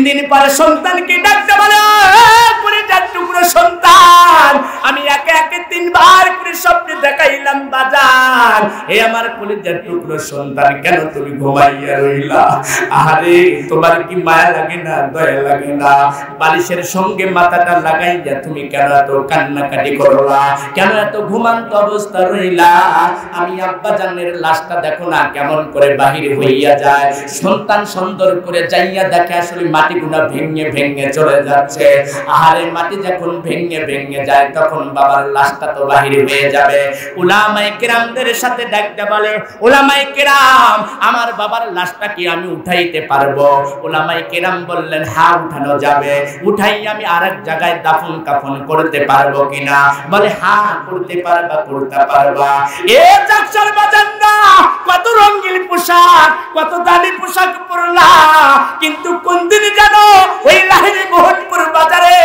দিন পরে সন্তানকে ডাকতে বলে, কলিজার টুকরো সন্তান, আমি একে একে 3 বার করে স্বপ্নে দেখাইলাম বাজার, হে আমার কলিজার টুকরো সন্তান, কেন তুমি ঘুমাইয়া রইলা? আরে তোমার কি মায়া লাগে না, দয়া লাগে না? বালিশের সঙ্গে মাথাটা লাগাইয়া তুমি কেন এত কান্নাকাটি করলা? কেন এত ঘুমান্ত অবস্থা রইলা? আমি আব্বা জানের লাশটা দেখো না কেমন করে বাহির হইয়া যায়। সন্তান সুন্দর করে যাইয়া দেখে আসলে মাটিগুলা ভেঙে ভেঙে চলে যাচ্ছে। আহারে মাটি যখন ভেঙে ভেঙে যায় তখন বাবার লাশটা তো বাহির হয়ে যাবে। উলামায়ে কেরামদের সাথে ডাকতে বলে, উলামায়ে কেরাম, আমার বাবার লাশটা কি আমি উঠাইতে পারবো? উলামায়ে কেরাম বললেন, হ্যাঁ উঠানো যাবে। উঠাই আমি আরেক জায়গায় দাফন কাফন করতে পারবো কিনা? বলে হ্যাঁ করতে পারবা, করতে পারবা। এ চাকসার বাজানরা, কত রঙিন পোশাক, কত দামি পোশাক পরলা, কিন্তু কোন দিন জানো ওই লাহিড়ী মোহনপুর বাজারে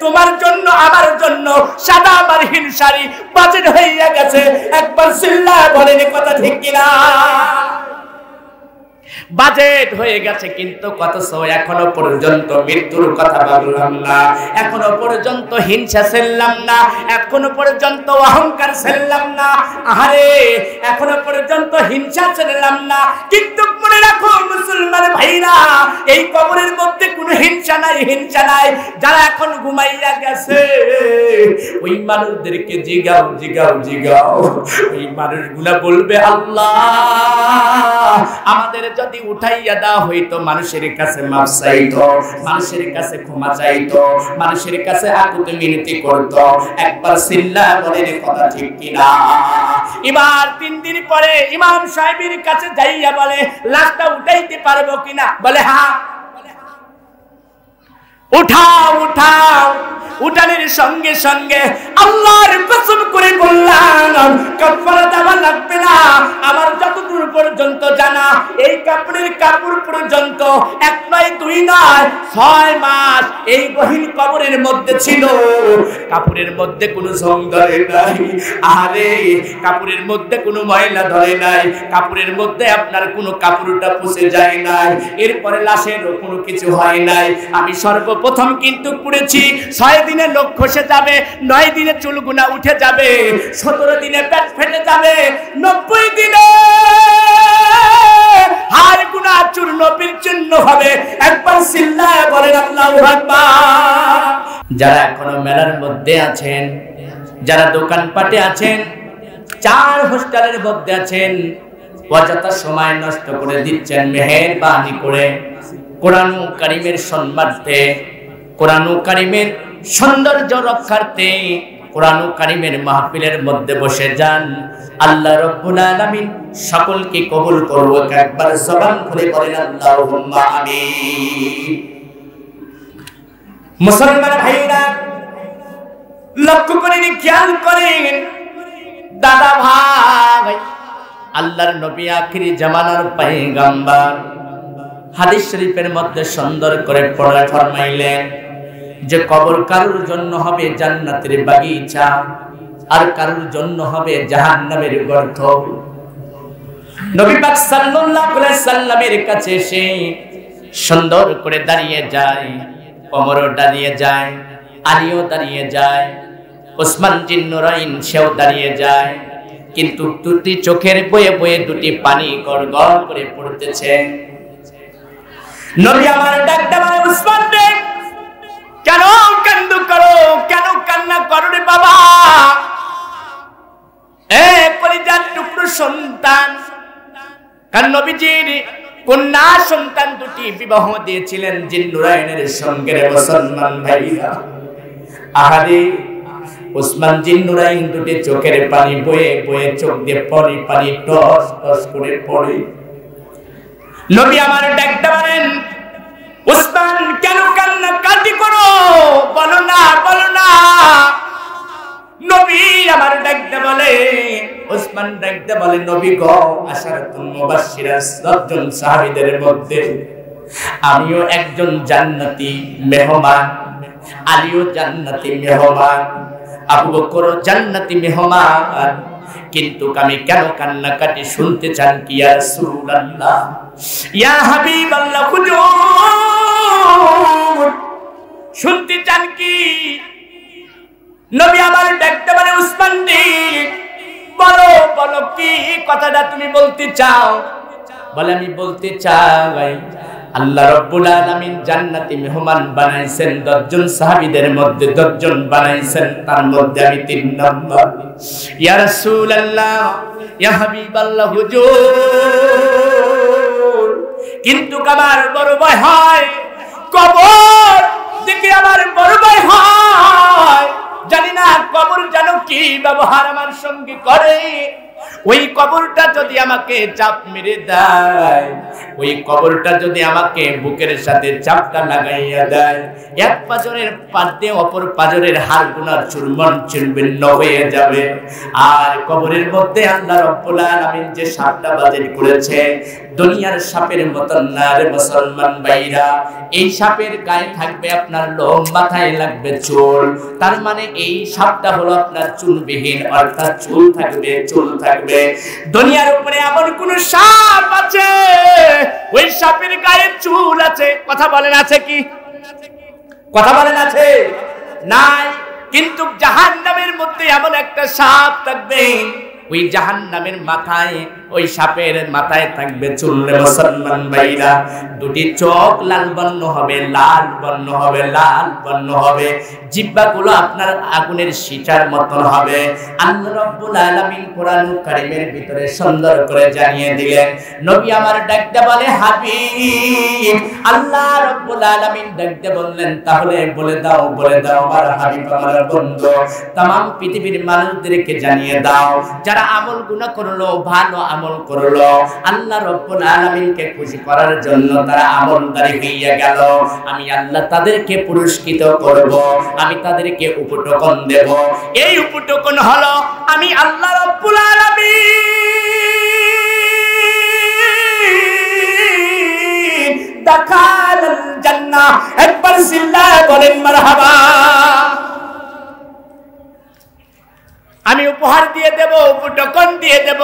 তোমার জন্য আমার জন্য সাদা মারহিন শাড়ি বাজেট হইয়া গেছে। একবার চিল্লায় বলেন কথা ঠিক কিনা? বাজেট হয়ে গেছে, কিন্তু কতছ এখনো পর্যন্ত মৃত্যুর কথা ভাবলাম না, এখনো পর্যন্ত হিংসা ছেড়লাম না, এখনো পর্যন্ত অহংকার ছেড়লাম না। আরে এখনো পর্যন্ত হিংসা ছেড়লাম না, কিন্তু মনে রাখো মুসলমান ভাইরা, এই কবরের মধ্যে কোনো হিংসা নাই, হিংসা নাই। যারা এখন ঘুমাইয়া গেছে ওই মানুষদেরকে জিগাও, জিগাও, জিগাও। ওই মানুষগুলা বলবে, আল্লাহ আমাদের যদি উঠাইয়া দেওয়া হইতো, মানুষের কাছে মাফ চাইতো, মানুষের কাছে ক্ষমা চাইতো, মানুষের কাছে আকুতি মিনতি করতো। একবার চিল্লায়া বলেন কথা ঠিক কিনা? এবার 3 দিন পরে ইমাম সাহেবের কাছে যাইয়া বলে, লাশটা উঠাইতে পারবো কিনা? বলে হ্যাঁ। উঠাও, উঠাও। উঠানের সঙ্গে সঙ্গে আল্লাহর কসম করে বললাম, কাফারা দেওয়া লাগবে না। আমার যতদূর পর্যন্ত জানা, এই কাপড়ের কাপড় পর্যন্ত 1 নয় 2 নয় 6 মাস এই গহীন কবরের মধ্যে ছিল। কাপড়ের মধ্যে কোনো জং ধরে নাই, আরে কাপড়ের মধ্যে কোনো ময়লা ধরে নাই, কাপড়ের মধ্যে আপনার কোনো কাপড়টা পুষে যায় নাই, এরপরে লাশেরও কোনো কিছু হয় নাই। আমি সর্বপ্রথম কিন্তু পড়েছি 6 দিনে লোক খসে যাবে, 9 দিনে চুলগুনা উঠে যাবে, 17 দিনে পেট ফেটে যাবে, 90 দিনে হাড় গুনা চূর্ণ বিচ্ছিন্ন হবে। একবার চিল্লায়া বলেন আল্লাহু আকবার। যারা এখনো মেলার মধ্যে আছেন, যারা দোকানপাটে আছেন, 4 হোস্টেলের মধ্যে আছেন, অযথা সময় নষ্ট করে দিচ্ছেন, মেহেরবানি করে কোরআন কারীমের সম্মানার্থে, কোরআন কারীমের সৌন্দর্য রক্ষার্থে কোরআন কারীমের মাহফিলের মধ্যে বসে যান। আল্লাহ রাব্বুল আলামিন সকলকে কবুল করুক। একবার জবান খুলে বলেন আল্লাহুম্মা আমিন। মুসলমান ভাইরা লক্ষ্য করে খেয়াল করেন, দাদা ভাই, আল্লাহর নবী আখিরি জামানার পয়গম্বর হাদিস শরীফের মধ্যে সুন্দর করে পড়া ফরমাইলেন যে কবর কারুর জন্য হবে জান্নাতের বাগিচা, আর কারুর জন্য হবে জাহান্নামের গর্ত। নবী পাক সাল্লাল্লাহু আলাইহি সাল্লামের কাছে এসে সুন্দর করে দাঁড়িয়ে যায়, ওমরও দাঁড়িয়ে যায়, আলীও দাঁড়িয়ে যায়, ওসমান জিন্নুরাইন সেও দাঁড়িয়ে যায়, কিন্তু দুটি চোখের বয়ে বয়ে দুটি পানি গড়গড় করে পড়তেছে। নবী আমার ডাকতে বলে, উসমান রে, কেন কান্দ করো, কেন কান্না করো রে বাবা? এ কলিজার টুকরো সন্তান, কারণ নবীজির কন্যা সন্তান দুটি বিবাহ দিয়েছিলেন জিন্নুরাইনের সঙ্গে। মুসলমান ভাইরা, আহারে ওসমান জিন্নুরাইন দুটি চোখের পানি বয়ে বয়ে চোখ দিয়ে পানি পানি টস টস করে পড়ে। নবী আমার ডাকতে বলেন, উসমান কেন কান্না কাটি করো, বলো না, বলো না। নবী আমার ডাকতে বলে, উসমান ডাকতে বলে, নবী গো, আশারাতুল মুবাশশিরা 10 জন সাহাবীদের মধ্যে আমিও একজন জান্নাতি মেহমান, আলীও জান্নাতি মেহমান, আবু বকরও জান্নাতি মেহমান, কিন্তু আমি কেন কান্নাকাটি শুনতে চান কি ইয়া রাসূলুল্লাহ, ইয়া হাবিবাল্লাহ, হুজুর শুনতে চান কি? নবী আমার ডাকতে বলে, উসমান রে বলো বলো কি কথাটা তুমি বলতে চাও? বলে আমি বলতে চাই আল্লাহ রাব্বুল আলামিন জান্নাতি মেহমান বানাইছেন 10 জন সাহাবীদের মধ্যে 10 জন বানাইছেন, তার মধ্যে আমি 3 নম্বর। ইয়া রাসূলুল্লাহ, ইয়া হাবিবাল্লাহ হুজুর, কিন্তু আমার বড় ভয় হয়, কবর দেখে আমার বড় ভয় হয়। জানি না কবর যেন কি ব্যবহার আমার সঙ্গে করে। ওই কবরটা যদি আমাকে চাপ মেরে দেয়, ওই কবরটা যদি আমাকে বুকের সাথে চাপটা লাগাইয়া দেয়, এক পাজরের পাতে অপর পাজরের হাড়গুলো চূর্মন ছিন্ন হয়ে যাবে। আর কবরের মধ্যে আল্লাহ রাব্বুল আলামিন যে সাপটা বাজিল করেছে, দুনিয়ার সাপের মতন না রে মুসলমান ভাইরা। এই সাপের গায়ে থাকবে আপনার লোম, মাথায় লাগবে চুল। তার মানে এই সাপটা হলো আপনার চুলবিহীন, অর্থাৎ চুল থাকবে, চুল থাকবে। দুনিয়ার উপরে এমন কোন সাপ আছে ওই সাপের গায়ে চুল আছে? কথা বলেন আছে কি? কথা বলেন আছে? নাই। কিন্তু জাহান্নামের মধ্যে এমন একটা সাপ থাকবে, ওই জাহান্নামের মাথায়, ওই সাপের মাথায় থাকবে চুল। মুসলমান ভাইরা, দুটি চোখ লাল বর্ণ হবে, লাল বর্ণ হবে, লাল বর্ণ হবে। জিহ্বাগুলো আপনার আগুনের শিখার মতন হবে। আল্লাহ রাব্বুল আলামিন কোরআনুল কারীমের ভিতরে সুন্দর করে জানিয়ে দিলেন। নবী আমার ডাকতে বলে, হাবিব, আল্লাহ রাব্বুল আলামিন ডাকতে বললেন, তাহলে বলে দাও, বলে দাও আমার হাবিব, আমার বন্ধু, तमाम পৃথিবীর মানুষদেরকে জানিয়ে দাও, যারা আমল গুনাহ করলো, ভালো আমল করলো, আল্লাহ রাব্বুল আলামিনকে খুশি করার জন্য তারা আমলদারি হইয়া গেল, আমি আল্লাহ তাদেরকে পুরস্কৃত করব, আমি তাদেরকে উপটোকন দেব। এই উপটোকন হলো আমি আল্লাহ রাব্বুল আলামিন দাখালাল জান্নাহ। একবার চিল্লায়ে বলেন মারহাবা। আমি উপহার দিয়ে দেব, উপটোকন দিয়ে দেব।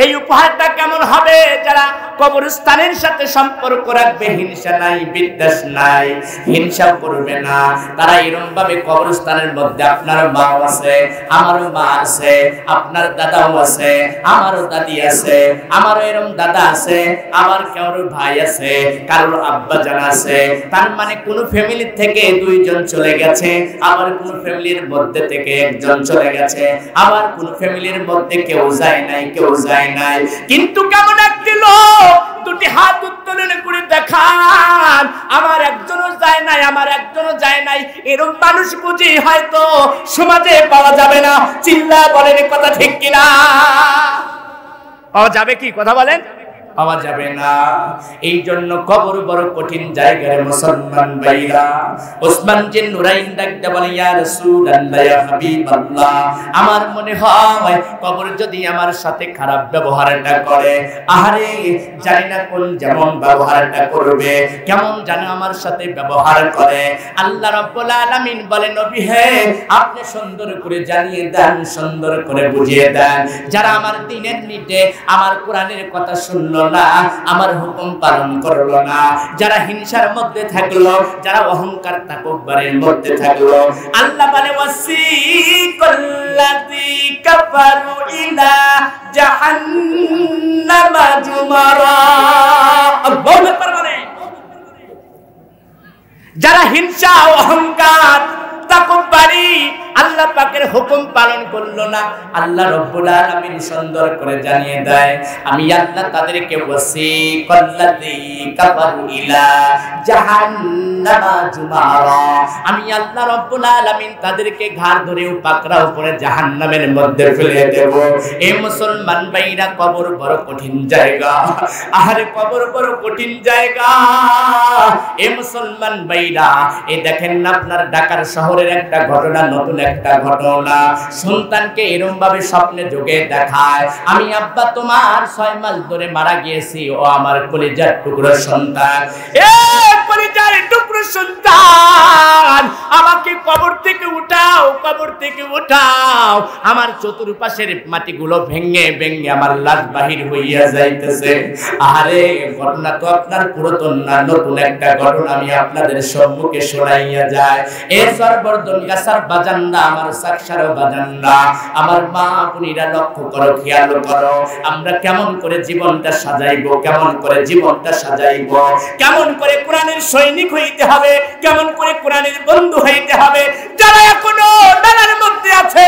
এই উপহারটা কেমন হবে? যারা কবরস্থানের সাথে সম্পর্ক রাখবে, হিংসা নাই, বিদ্বেষ নাই, হিংসা করবে না, তারা এরকম ভাবে কবরস্থানের মধ্যে আপনার মা আছে, আমারও মা আছে, আপনার দাদাও আছে, আমারও দাদি আছে, আমারও এরকম দাদা আছে, আমার কারোর ভাই আছে, কারোর আব্বা জানা আছে। তার মানে কোন ফ্যামিলি থেকে 2 জন চলে গেছে, আবার কোন ফ্যামিলির মধ্যে থেকে 1 জন চলে গেছে, আবার কোন ফ্যামিলির মধ্যে কেউ যায় নাই, কেউ যায় নাই। কিন্তু কেমন একটি লোক দুটি হাত উত্তোলন করে দেখান, আমার একজনও যায় নাই, আমার একজনও যায় নাই, এরকম মানুষ বুঝি হয়তো সমাজে পাওয়া যাবে না। চিল্লা বলেন কথা ঠিক কিনা? পাওয়া যাবে কি? কথা বলেন। পাওয়া যাবে না। এই জন্য কবর বড় কঠিন জায়গা রে মুসলমান ভাইরা। ওসমান জিন নুরাইন ডাকতে বলে, ইয়া রাসূলুল্লাহ, ইয়া হাবিবাল্লাহ, আমার মনে হয় কবর যদি আমার সাথে খারাপ ব্যবহারটা করে, আহারে জানি না কোন যেমন ব্যবহারটা করবে, কেমন জানো আমার সাথে ব্যবহার করে। আল্লাহ রাব্বুল আলামিন বলে, নবী হে, আপনি সুন্দর করে জানিয়ে দেন, সুন্দর করে বুঝিয়ে দেন, যারা আমার দ্বীনের নিতে, আমার কোরআনের কথা শুনলো না, আমার হুকুম পালন করলো না, যারা হিংসার মধ্যে থাকলো, যারা অহংকার তাকব্বুরের মধ্যে থাকলো, আল্লাহ বলে, ওয়াসিকাল্লাযী কাফারু ইলা জাহান্নামা জুমারা। আল্লাহু আকবার বলে, যারা হিংসা, অহংকার, তাকব্বুরি, আল্লাহ পাকের হুকুম পালন করলো না, আল্লাহ রাব্বুল আলামিন সুন্দর করে জানিয়ে দেয়, আমি আল্লাহ তাদেরকে ওয়াসিকাল্লাযী কাফারু ইলা জাহান্নামা জুমারা, আমি আল্লাহ রাব্বুল আলামিন তাদেরকে ঘাড় ধরে পাকড়া উপরে জাহান্নামের মধ্যে ফেলে দেব। এই মুসলমান ভাইরা, কবর বড় কঠিন জায়গা। আরে কবর বড় কঠিন জায়গা। এই মুসলমান ভাইরা, এই দেখেন না আপনার ঢাকার শহরের একটা ঘটনা, নতুন একটা ঘটনা। সন্তানকে এরকম ভাবে স্বপ্নে যোগে দেখায়, আমি আব্বা তোমার 6 মাস ধরে মারা গিয়েছি, ও আমার কলিজার টুকরো সন্তান, এ কলিজার টুকরো সন্তান, আমাকে কবর থেকে উঠা উঠাও, কবর থেকে উঠাও। আমার চতুর্পাশের মাটিগুলো ভেঙে ভেঙে আমার লাশ বাহির হইয়া যাইতেছে। আরে ঘটনা তো আপনার পুরাতন না, নতুন একটা ঘটনা আমি আপনাদের সম্মুখে শোনাইয়া যায়। এ সর্বর্ধন গাছার বাজানরা, আমার সাকসার বাজানরা, আমার মা বোনেরা, লক্ষ্য করো, খেয়াল করো, আমরা কেমন করে জীবনটা সাজাইবো, কেমন করে জীবনটা সাজাইবো, কেমন করে কোরআনের সৈনিক হইতে হবে, কেমন করে কোরআনের বন্ধু হইতে হবে। যারা এখনো ডানার মধ্যে আছে,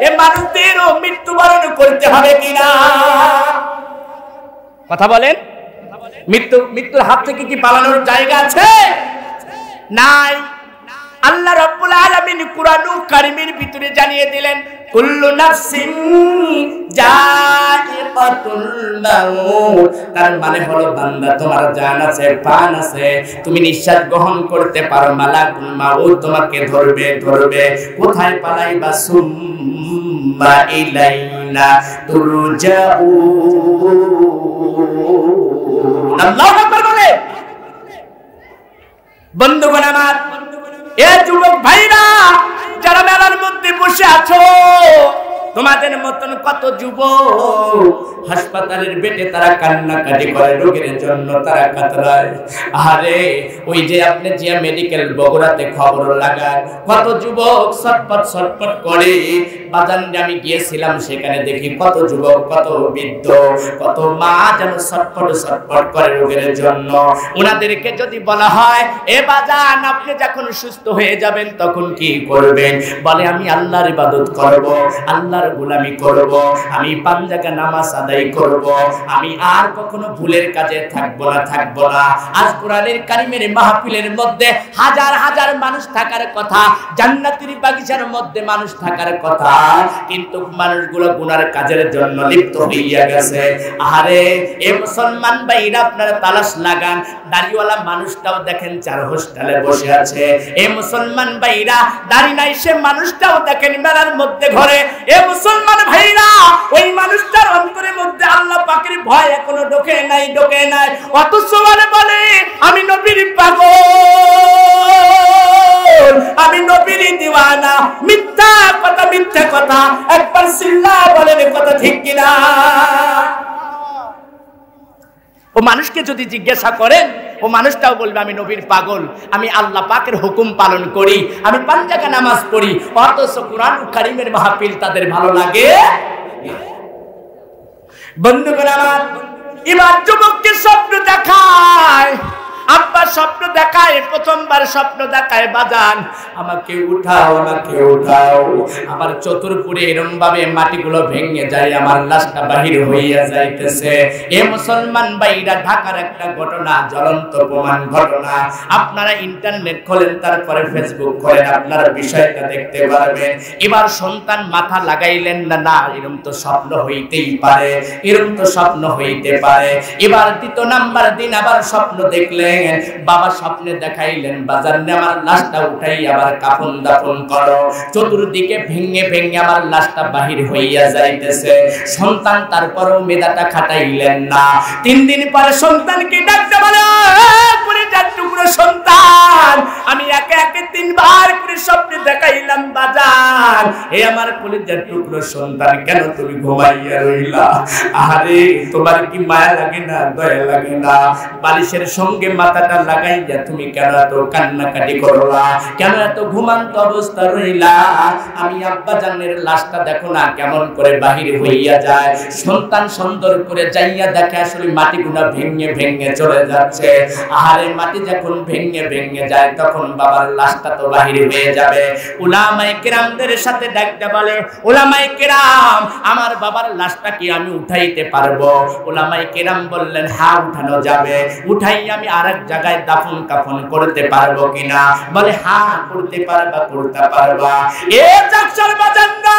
এ মানুষদেরও মৃত্যুবরণ করতে হবে কিনা? কথা বলেন। মৃত্যুর হাত থেকে কি পালানোর জায়গা আছে? নাই। আল্লাহ রাব্বুল আলামিন কুরআনুল কারীমের ভিতরে জানিয়ে দিলেন, কুল্লু নাফসিন যায়িকাতুল মাউত। তার মানে হলো বান্দা, তোমার জান আছে, প্রাণ আছে, তুমি নিঃশ্বাস গ্রহণ করতে পারো, মালাকুল মাউত তোমাকে ধরবে। কোথায় পালাইবা? সুম্মা ইলাইনা তুরজাউন। আল্লাহু আকবার বলে। বন্ধুগণ আমার, এ যুবক ভাইরা যারা মেলার মধ্যে বসে আছো, তোমাদের মতন কত যুবক হাসপাতালের বেডে তারা কান্নাকাটি করে, রোগের জন্য তারা কাতরায়। আরে ওই যে আপনি জিয়া মেডিকেল বগুড়াতে খবর লাগায়, কত যুবক ছটফট করে। বাজান আমি গিয়েছিলাম, সেখানে দেখি কত যুবক, কত বৃদ্ধ, কত মা যেন ছটফট করে রোগের জন্য। ওনাদেরকে যদি বলা হয়, এ বাজান আপনি যখন সুস্থ হয়ে যাবেন তখন কি করবেন? বলে আমি আল্লাহর ইবাদত করব, আল্লাহর গোলামি করব, আমি পাঁচ জায়গা নামাজ আদায় করব, আমি আর কখনো ভুলের কাজে থাকবো না। আজ কোরআনের কারীমের মাহফিলের মধ্যে হাজার হাজার মানুষ থাকার কথা, জান্নাতের বাগিচার মধ্যে মানুষ থাকার কথা, কিন্তু মানুষগুলো গুনার কাজের জন্য লিপ্ত হইয়া গেছে। আরে এ মুসলমান ভাইরা আপনারা তালাশ লাগান, দাড়িওয়ালা মানুষটাও দেখেন চার হোস্টেলে বসে আছে। এ মুসলমান ভাইরা দাড়ি নাই সে মানুষটাও দেখেন মেলার মধ্যে ঘরে। এ মুসলমান ভাইরা ওই মানুষটার অন্তরের মধ্যে আল্লাহ পাকের ভয় এখনো ঢোকে নাই। অথচ বলে আমি নবীর পাগল, আমি নবীর দিওয়ানা। মিথ্যা কথা। একবার সিল্লা বলেন কথা ঠিক কিনা? ও মানুষকে যদি জিজ্ঞাসা করেন, ও মানুষটাও বলবে আমি নবীর পাগল, আমি আল্লাহ পাকের হুকুম পালন করি, আমি পাঁচ ওয়াক্ত নামাজ পড়ি। অথচ কোরআনুল কারীমের মাহফিল তাদের ভালো লাগে। বন্ধুগণ আমার, এবার যুবককে স্বপ্ন দেখায়, আব্বা স্বপ্ন দেখায়, প্রথমবার স্বপ্ন দেখায়, বাজান আমাকে উঠাও। আমার চতুর্পুরে এরকম ভাবে মাটিগুলো ভেঙে যায়, আমার লাশটা বাহির হইয়া যাইতেছে। এ মুসলমান ভাইরা, ঢাকার একটা ঘটনা, জ্বলন্ত প্রমাণ ঘটনা। আপনারা ইন্টারনেট খোলেন, তারপরে ফেসবুক খোলেন, আপনারা বিষয়টা দেখতে পারবেন। এবার সন্তান মাথা লাগাইলেন না, এরকম তো স্বপ্ন হইতেই পারে, এরকম তো স্বপ্ন হইতে পারে। এবার দ্বিতীয় নাম্বার দিন আবার স্বপ্ন দেখলেন, বাবা স্বপ্নে দেখাইলেন, বাজার নে আমার লাশটা উঠাই আবার কাফন দাফন করো। চতুর্দিকে ভেঙে ভেঙে আমার লাশটা বাহির হইয়া যাইতেছে। সন্তান তারপরেও মেধাটা খাটাইলেন না। 3 দিন পরে সন্তানকে ডাকতে বলে, কলিজার টুকরো সন্তান, আমি একে একে 3 বার করে স্বপ্নে দেখাইলাম বাজার, হে আমার কলিজার টুকরো সন্তান, কেন তুমি ঘুমাইয়া রইলা? আরে তোমার কি মায়া লাগে না, দয়া লাগে না? বালিশের সঙ্গে মাথাটা লাগাইয়া তুমি কেন এত কান্নাকাটি করলা, কেন এত ঘুমান্ত অবস্থা রইলা? আমি আব্বা জানের লাশটা দেখো না কেমন করে বাহির হইয়া যায়। সন্তান সুন্দর করে যাইয়া দেখে আসলে মাটিগুলা ভেঙে ভেঙে চলে যাচ্ছে। আহারে মাটি যখন ভেঙে ভেঙে যায় তখন বাবার লাশটা তো বাহির হয়ে যাবে। উলামায়ে কেরামদের সাথে ডাকতে বলে, উলামায়ে কেরাম আমার বাবার লাশটা কি আমি উঠাইতে পারবো? উলামায়ে কেরাম বললেন, হ্যাঁ উঠানো যাবে, উঠাই আমি আরেক জায়গায় দাফন কাফন করতে পারবো কিনা? বলে হ্যাঁ করতে পারবা। এ চাকসার বাজানরা,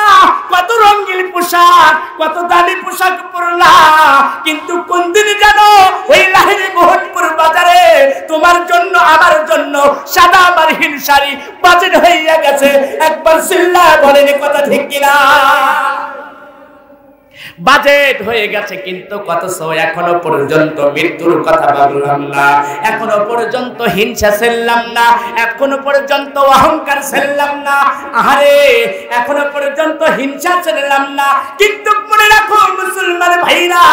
কত রঙিন পোশাক, কত দামি পোশাক পরলা, কিন্তু কোন দিন জানো ওই লাহিড়ী মোহনপুর বাজারে তোমার জন্য আমার জন্য সাদা মারহিন শাড়ি বাজেট হইয়া গেছে। একবার চিল্লায় বলেন কথা ঠিক কিনা? বাজেট হয়ে গেছে, কিন্তু অথচ এখনো পর্যন্ত মৃত্যুর কথা ভাবলাম না, এখনো পর্যন্ত হিংসা ছেড়লাম না, এখনো পর্যন্ত অহংকার ছেড়লাম না। আরে এখনো পর্যন্ত হিংসা ছেড়লাম না, কিন্তু মনে রাখো মুসলমান ভাইরা,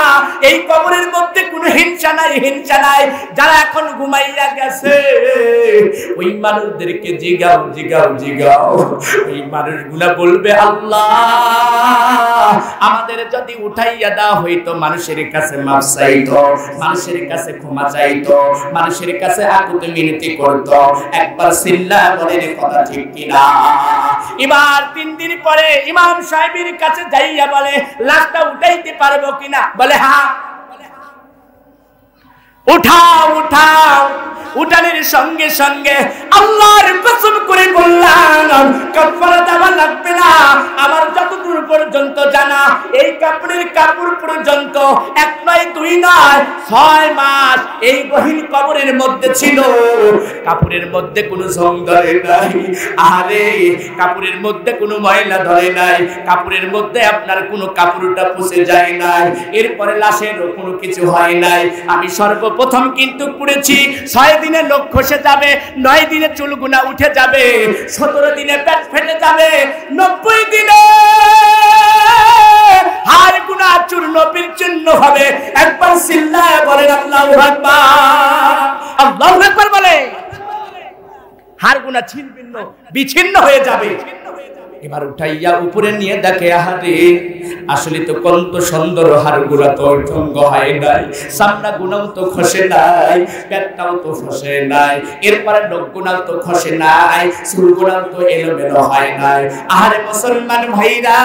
এই কবরের মধ্যে কোনো হিংসা নাই, হিংসা নাই। যারা এখন ঘুমাইয়া গেছে ওই মানুষদেরকে জিগাও জিগাও জিগাও, ওই মানুষগুলা বলবে আল্লাহ আমাদের যদি উঠাইয়া দেওয়া হইতো, মানুষের কাছে মাফ চাইতো, মানুষের কাছে ক্ষমা চাইতো, মানুষের কাছে আকুতি মিনতি করতো। একবার চিল্লা বলেন কথা ঠিক কিনা? এবার 3 দিন পরে ইমাম সাহেবের কাছে যাইয়া বলে লাশটা উঠাইতে পারবো কিনা? বলে হ্যাঁ। উঠাও উঠাও। উঠানের সঙ্গে সঙ্গে আল্লাহর কসম করে বললাম কাফারা দেওয়া লাগবে না। আমার যতদূর পর্যন্ত জানা এই কাপড়ের কাপড় পর্যন্ত 1 নয় 2 নয় 6 মাস এই গহীন কবরের মধ্যে ছিল। কাপড়ের মধ্যে কোনো জং ধরে নাই, আরে কাপড়ের মধ্যে কোনো ময়লা ধরে নাই, কাপড়ের মধ্যে আপনার কোনো কাপড়টা পুষে যায় নাই, এরপরে লাশেরও কোনো কিছু হয় নাই। আমি সর্বপ্রথম কিন্তু পড়েছি 6 দিনে লোক খসে যাবে, 9 দিনে চুলগুনা উঠে যাবে, 17 দিনে পেট ফেটে যাবে, 90 দিনে হাড় গুনা চূর্ণ বিচ্ছিন্ন হবে। একবার চিল্লায় বলেন আল্লাহু আকবার, আল্লাহু আকবার বলে হাড় গুনা ছিন্ন বিচ্ছিন্ন হয়ে যাবে। এবার উঠাইয়া উপরে নিয়ে দেখে আহারে আসলে তো কত সুন্দর হাড়গুলা তো ভঙ্গ হয় নাই, সামনা গুনাও তো খসে নাই, পেটটাও তো খসে নাই, এরপরে নখ গুনাও তো খসে নাই, চুল গুনাও তো এলোমেলো হয় নাই। আহারে মুসলমান ভাইরা,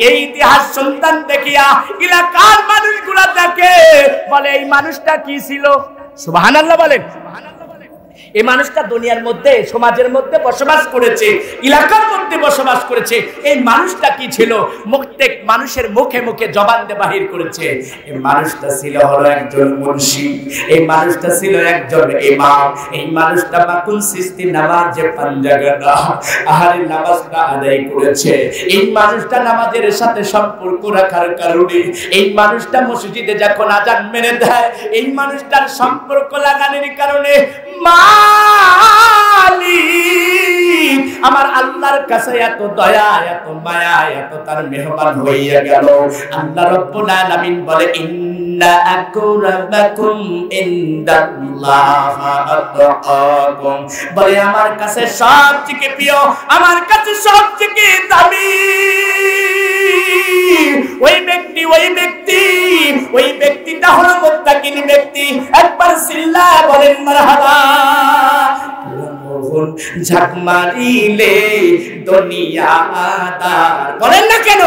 এই ইতিহাস সন্তান দেখিয়া এলাকার মানুষগুলা দেখে বলে এই মানুষটা কি ছিল? সুবহানাল্লাহ বলেন। এই মানুষটা দুনিয়ার মধ্যে সমাজের মধ্যে বসবাস করেছে, এলাকার মধ্যে বসবাস করেছে, এই মানুষটা কি ছিল? প্রত্যেক মানুষের মুখে মুখে জবান দিয়ে বাহির করেছে। এই মানুষটা ছিল হলো একজন মুন্সি, এই মানুষটা ছিল একজন ইমাম, এই মানুষটা মাকুল সিস্তি নামাজে পাঞ্জাগানা আহারে নামাজটা আদায় করেছে। এই মানুষটা নামাজের সাথে সম্পর্ক রাখার কারণে এই মানুষটা মসজিদে যখন আজান মেনে দেয়, এই মানুষটার সম্পর্ক লাগানোর কারণে মালিক আমার আল্লাহর কাছে এত দয়া এত মায়া এত তার মেহমান হইয়া গেল। আল্লাহ রাব্বুল আলামিন বলে ইন্না আকরামাকুম ইনদাল্লাহি আতকাকুম, বলে আমার কাছে সবথেকে প্রিয়, আমার কাছে সবথেকে দামি ওই ব্যক্তি ওই ব্যক্তিটা হলো মুত্তাকিন ব্যক্তি। একবার চিল্লায় বলেন মারহাবা। ঝাঁক মারিলে দুনিয়াদার, বলেন না কেন?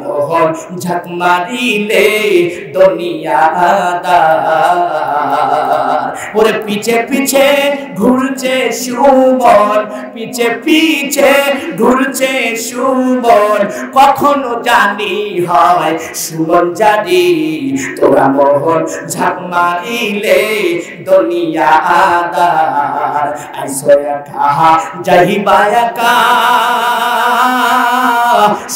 মোহন ঝাঁক মারিলে দুনিয়াদার, ওরে পিছে পিছে ঘুরছে সুমন, পিছে পিছে ঘুরছে সুমন, কখনো জানি হয় সুমন জানি। তোরা মোহন ঝাঁক মারিলে দুনিয়াদার, আইসো একা যাইবা একা,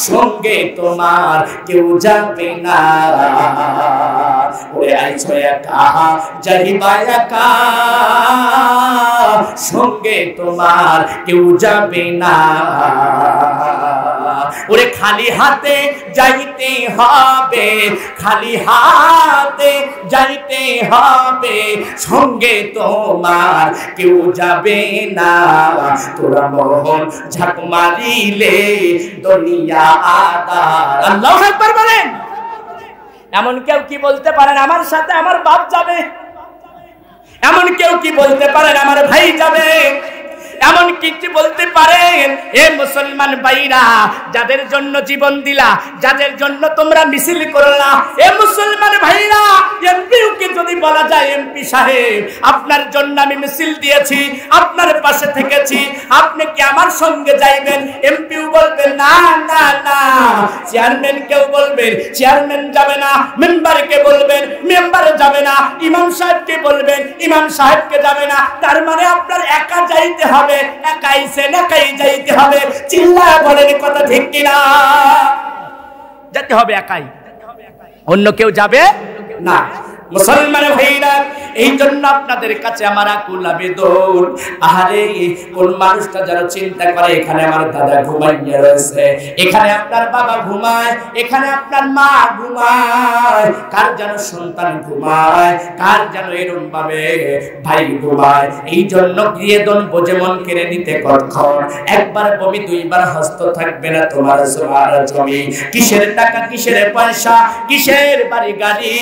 সঙ্গে তোমার কেউ যাবে না। ওরে আইসো একা যাইবা একা, সঙ্গে তোমার কেউ যাবে না। ওরে খালি হাতে যাইতে হবে, খালি হাতে যাইতে হবে, সঙ্গে তোমার কেউ যাবে না। তোরা মোহন ঝাঁক মারিলে দুনিয়াদার। আল্লাহু আকবার বলেন। এমন কেউ কি বলতে পারেন আমার সাথে আমার বাপ যাবে? এমন কেউ কি বলতে পারেন আমার ভাই যাবে? এমন কিছু বলতে পারেন? এ মুসলমান ভাইরা, যাদের জন্য জীবন দিলা, যাদের জন্য তোমরা মিছিল করলা, এ মুসলমান ভাইরা, এমপিকে যদি বলা যায় এমপি সাহেব আপনার জন্য আমি মিছিল দিয়েছি, আপনার পাশে থেকেছি, আপনি কি আমার সঙ্গে যাইবেন? এমপিও বলবেন না না না। চেয়ারম্যান কেউ বলবেন চেয়ারম্যান যাবে না, মেম্বারকে বলবেন মেম্বার যাবে না, ইমাম সাহেবকে বলবেন ইমাম সাহেবকে যাবে না। তার মানে আপনার একা যাইতে হবে, একাই যাইতে হবে। চিল্লা বলেন কথা ঠিক কিনা? যেতে হবে একাই, অন্য কেউ যাবে না। মুসলমান ভাইরা, এই জন্য আপনাদের কাছে আমার আকুল আবেদন, আরে কোন মানুষটা যেন চিন্তা করে এখানে আমার দাদা ঘুমাইয়া রয়েছে, এখানে আপনার বাবা ঘুমায়, এখানে আপনার মা ঘুমায়, কার যেন সন্তান ঘুমায়, কার যেন এরকম ভাবে ভাই ঘুমায়। এই জন্য প্রিয়জন বোঝে মন কেড়ে নিতে কতক্ষণ, একবার বমি দুইবার হস্ত থাকবে না তোমার জমার জমি। কিসের টাকা, কিসের পয়সা, কিসের বাড়ি গাড়ি,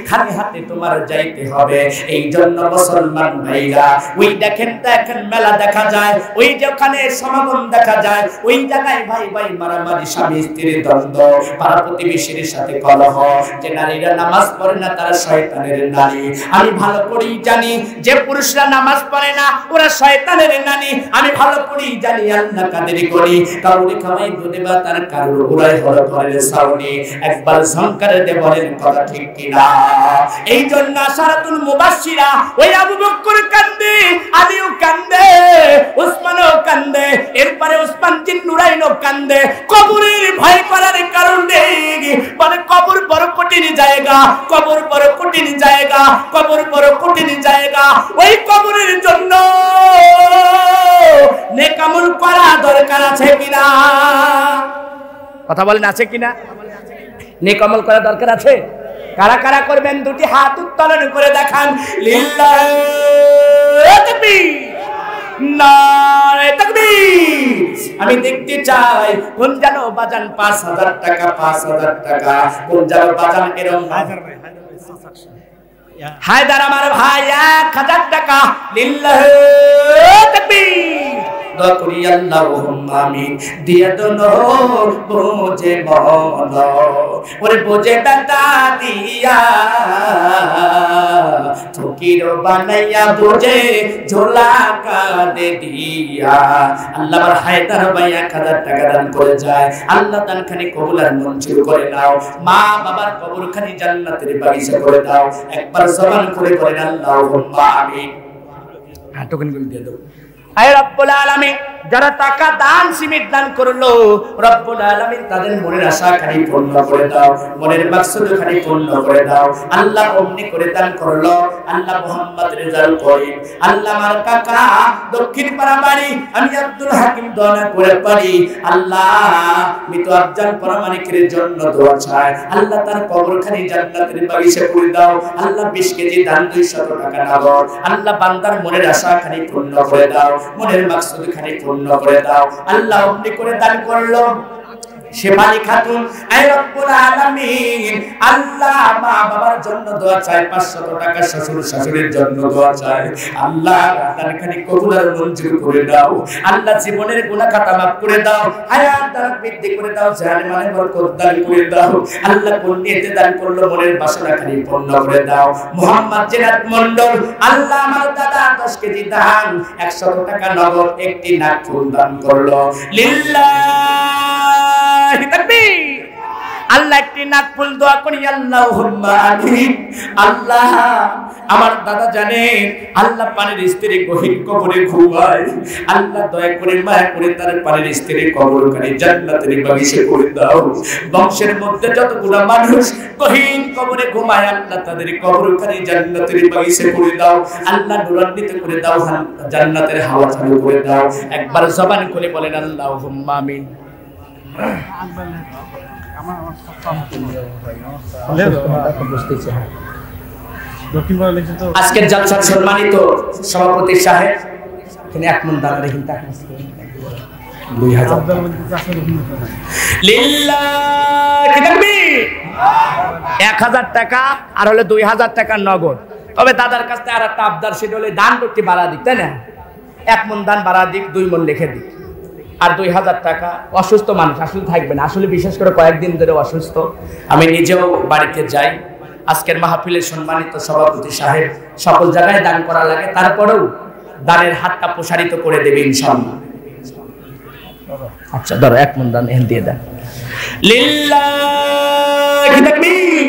খালি হাতে তোমার যাইতে হবে। এই জন্য মুসলমান ভাইরা, ওই দেখেন মেলা দেখা যায়, ওই যেখানে সমাগম দেখা যায়, ওই জায়গায় ভাই ভাই মারামারি, স্বামী স্ত্রীর দ্বন্দ্ব, পাড়া প্রতিবেশীর সাথে কলহ, যে নারীরা নামাজ পড়ে না তারা শয়তানের নারী। আমি ভালো করেই জানি যে পুরুষরা নামাজ পড়ে না ওরা শয়তানের নারী। আমি ভালো করেই জানি আল্লাহ কাদের করি, কারোর খাওয়াই দুধে বা তার কারোর উড়াই হলো ঘরের সাউনি। একবার ঝংকারে দে বলেন কথা ঠিক কিনা? এই জন্য আশারাতুল মুবাশশিরা, ওই আবু বকর কান্দে, আলীও কান্দে, উসমানও কান্দে, এরপরে উসমান জিন নুরাইনও কান্দে, কবরের ভয় করার কারণে। মানে কবর বড় কঠিন জায়গা, কবর বড় কঠিন জায়গা, কবর বড় কঠিন জায়গা। ওই কবরের জন্য নেক আমল করা দরকার আছে কিনা? কথা বলেন, আছে কিনা? নেক আমল করা দরকার আছে। কারা কারা করবেন? দুটি হাত উত্তোলন করে দেখান। লিল্লাহি তাকবীর, নারে তাকবীর। আমি দেখতে চাই কোন যেন বাজান 5000 টাকা, 5000 টাকা, কোন যেন বাজান এরকম হায়দার আমার ভাই 1000 টাকা। লিল্লাহি তাকবীর। দোয়া করি আল্লাহুম্মা আমিন। দিয়া দোনো বোঝে মন, ওরে বোঝে দাদা দিয়া, ফকির বানাইয়া বোঝে ঝোলা কাঁদে দিয়া। আল্লাহ আমার হায়দার ভাই 1000 টাকা দান করে যায়। আল্লাহ দানখানি কবুল আর মঞ্জুর করে নাও। মা বাবার কবরখানি জান্নাতের বাগিচা করে দাও। একবার জবান করে বলেন আল্লাহুম্মা আমিন। হাতখানি করে দিয়ে দাও। আয় রব্বুল আলামিন, যারা টাকা দান সিমেন্ট দান করলো, রব্বুল আলামিন তাদের মনের আশা খানি পূর্ণ করে দাও, মনের মাকসুদ খানি পূর্ণ করে দাও। আল্লাহ অমনি করে দান করলো আল্লাহ মোহাম্মদ রেজাউল করিম। আল্লাহ আমার কাকা দক্ষিণ পাড়া বাড়ি, আমি আব্দুল হাকিম দোয়া করে পারি। আল্লাহ মৃত আফজাল পরামানিকের জন্য দোয়া চাই। আল্লাহ তার কবরখানি জান্নাতের বাগিচা করে দাও। আল্লাহ 20 কেজি দান 200 টাকা নগদ। আল্লাহ বান্দার মনের আশা খানি পূর্ণ করে দাও, মনের মাকসুদ খানি পূর্ণ করে দাও। আল্লাহ অমনি করে দান করলো শেফালি খাতুন। আয় রব্বুল আলামিন, আল্লাহ মা বাবার জন্য দোয়া চাই, 500 টাকা শ্বশুর শাশুড়ির জন্য দোয়া চাই। আল্লাহ দানখানি কবুল আর মঞ্জুর করে দাও। আল্লাহ জীবনের গুনাহ খাতা মাফ করে দাও, হায়াত দান বৃদ্ধি করে দাও, জান মানে বরকত দান করে দাও। আল্লাহ কোন নিয়তে দান করলো মনের বাসনা খানি পূর্ণ করে দাও। মুহাম্মদ জিনাত মণ্ডল, আল্লাহ আমার দাদা 10 কেজি দান 100 টাকা নগদ একটি নাক ফুল দান করলো। লিল্লাহি তাকবীর। আল্লাহ একটি নাক ফুল দোয়া করি আল্লাহুম্মা আমিন। আল্লাহ আমার দাদা জানেন আল্লাহ পানির স্ত্রী গহীন কবরে ঘুমায়। আল্লাহ দয়া করে মায়া করে তার পানির স্ত্রী কবরখানি জান্নাতের বাগিচা করে দাও। বংশের মধ্যে যতগুলো মানুষ গহীন কবরে ঘুমায়, আল্লাহ তাদের কবরখানি জান্নাতের বাগিচা করে দাও। আল্লাহ নূরান্বিত করে দাও, জান্নাতের হাওয়া চালু করে দাও। একবার জবান খুলে বলেন আল্লাহুম্মা আমিন। আজকের জলসার সম্মানিত সভাপতি সাহেব, এখানে এক মন দান রেখে 1000 টাকা আর হলে 2000 টাকা নগদ। তবে দাদার কাছ থেকে আর একটা আবদার, সেটা হলে দান করতে বাড়া দিক, তাই না? 1 মন দান বাড়া দিক, 2 মন লিখে দিক। আর 2000 টাকা অসুস্থ মানুষ আসলে থাকবে না, আসলে বিশেষ করে কয়েকদিন ধরে অসুস্থ। আমি নিজেও বাড়িতে যাই। আজকের মাহফিলের সম্মানিত সভাপতি সাহেব, সকল জায়গায় দান করা লাগে, তারপরেও দানের হাতটা প্রসারিত করে দেবে ইনশাআল্লাহ। আচ্ছা ধরো 1 মন দান এখান দিয়ে দেন। লিল্লাহি তাকবীর।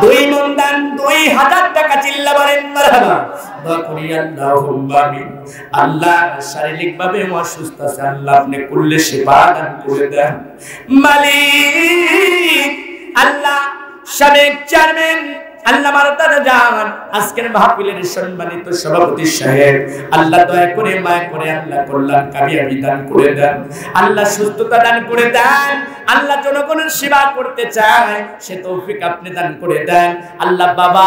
দুই মন দান 2000 টাকা চিল্লা বলেন মারহাবা দোয়া করি আল্লাহুম্মা আমিন আল্লাহ শারীরিক ভাবে অসুস্থ আছে আল্লাহ আপনি কুল্লে শিফা দান করে দেন মালিক আল্লাহ সাবেক চেয়ারম্যান আল্লাহ মারদানা জান আজকের মাহফিলের সম্মানিত সভাপতি সাহেব আল্লাহ দয়া করে মায়া করে আল্লাহ কল্যাণ কামিয়াবি দান করে দেন আল্লাহ সুস্থতা দান করে দেন আল্লাহ জনগণের সেবা করতে চায় সে তৌফিক আপনি দান করে দেন আল্লাহ বাবা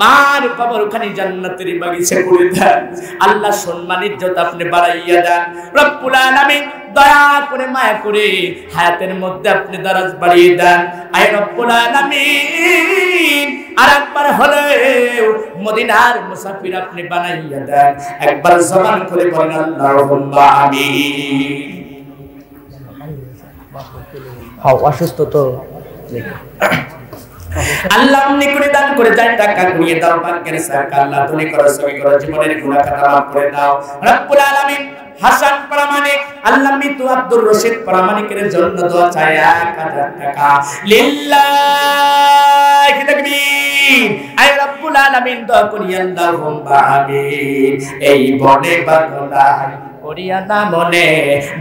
মার কবরখানি জান্নাতের বাগিচা করে দেন আল্লাহ সম্মান ইজ্জত আপনি বাড়াইয়া দেন রব্বুল আলামিন দয়া করে মায়া করে হায়াতের মধ্যে আপনি দারাজ বাড়িয়ে দেন আয় রব্বুল আলামিন আরেকবার হলেও মদিনার মুসাফির আপনি বানাইয়া দেন একবার জবান করে বলেন আল্লাহুম্মা আমিন হাও অসুস্থ তো আল্লাহ আপনি করে দান করে যায় টাকা গুনিয়ে দাও ভাগ্যের সাকা আল্লাহ তুমি করো সবই করো জীবনের গুনাহ খাতা মাফ করে দাও রব্বুল আলামিন হাসান প্রামাণিক আল্লাহ মিতু আব্দুর রশিদ প্রামাণিকের জন্য দোয়া চাই 1000 টাকা লিল্লাহি তাকবীর আয় রব্বুল আলামিন দোয়া করি আল্লাহুম্মা আমিন এই বনে বাগলায় করিয়া না মনে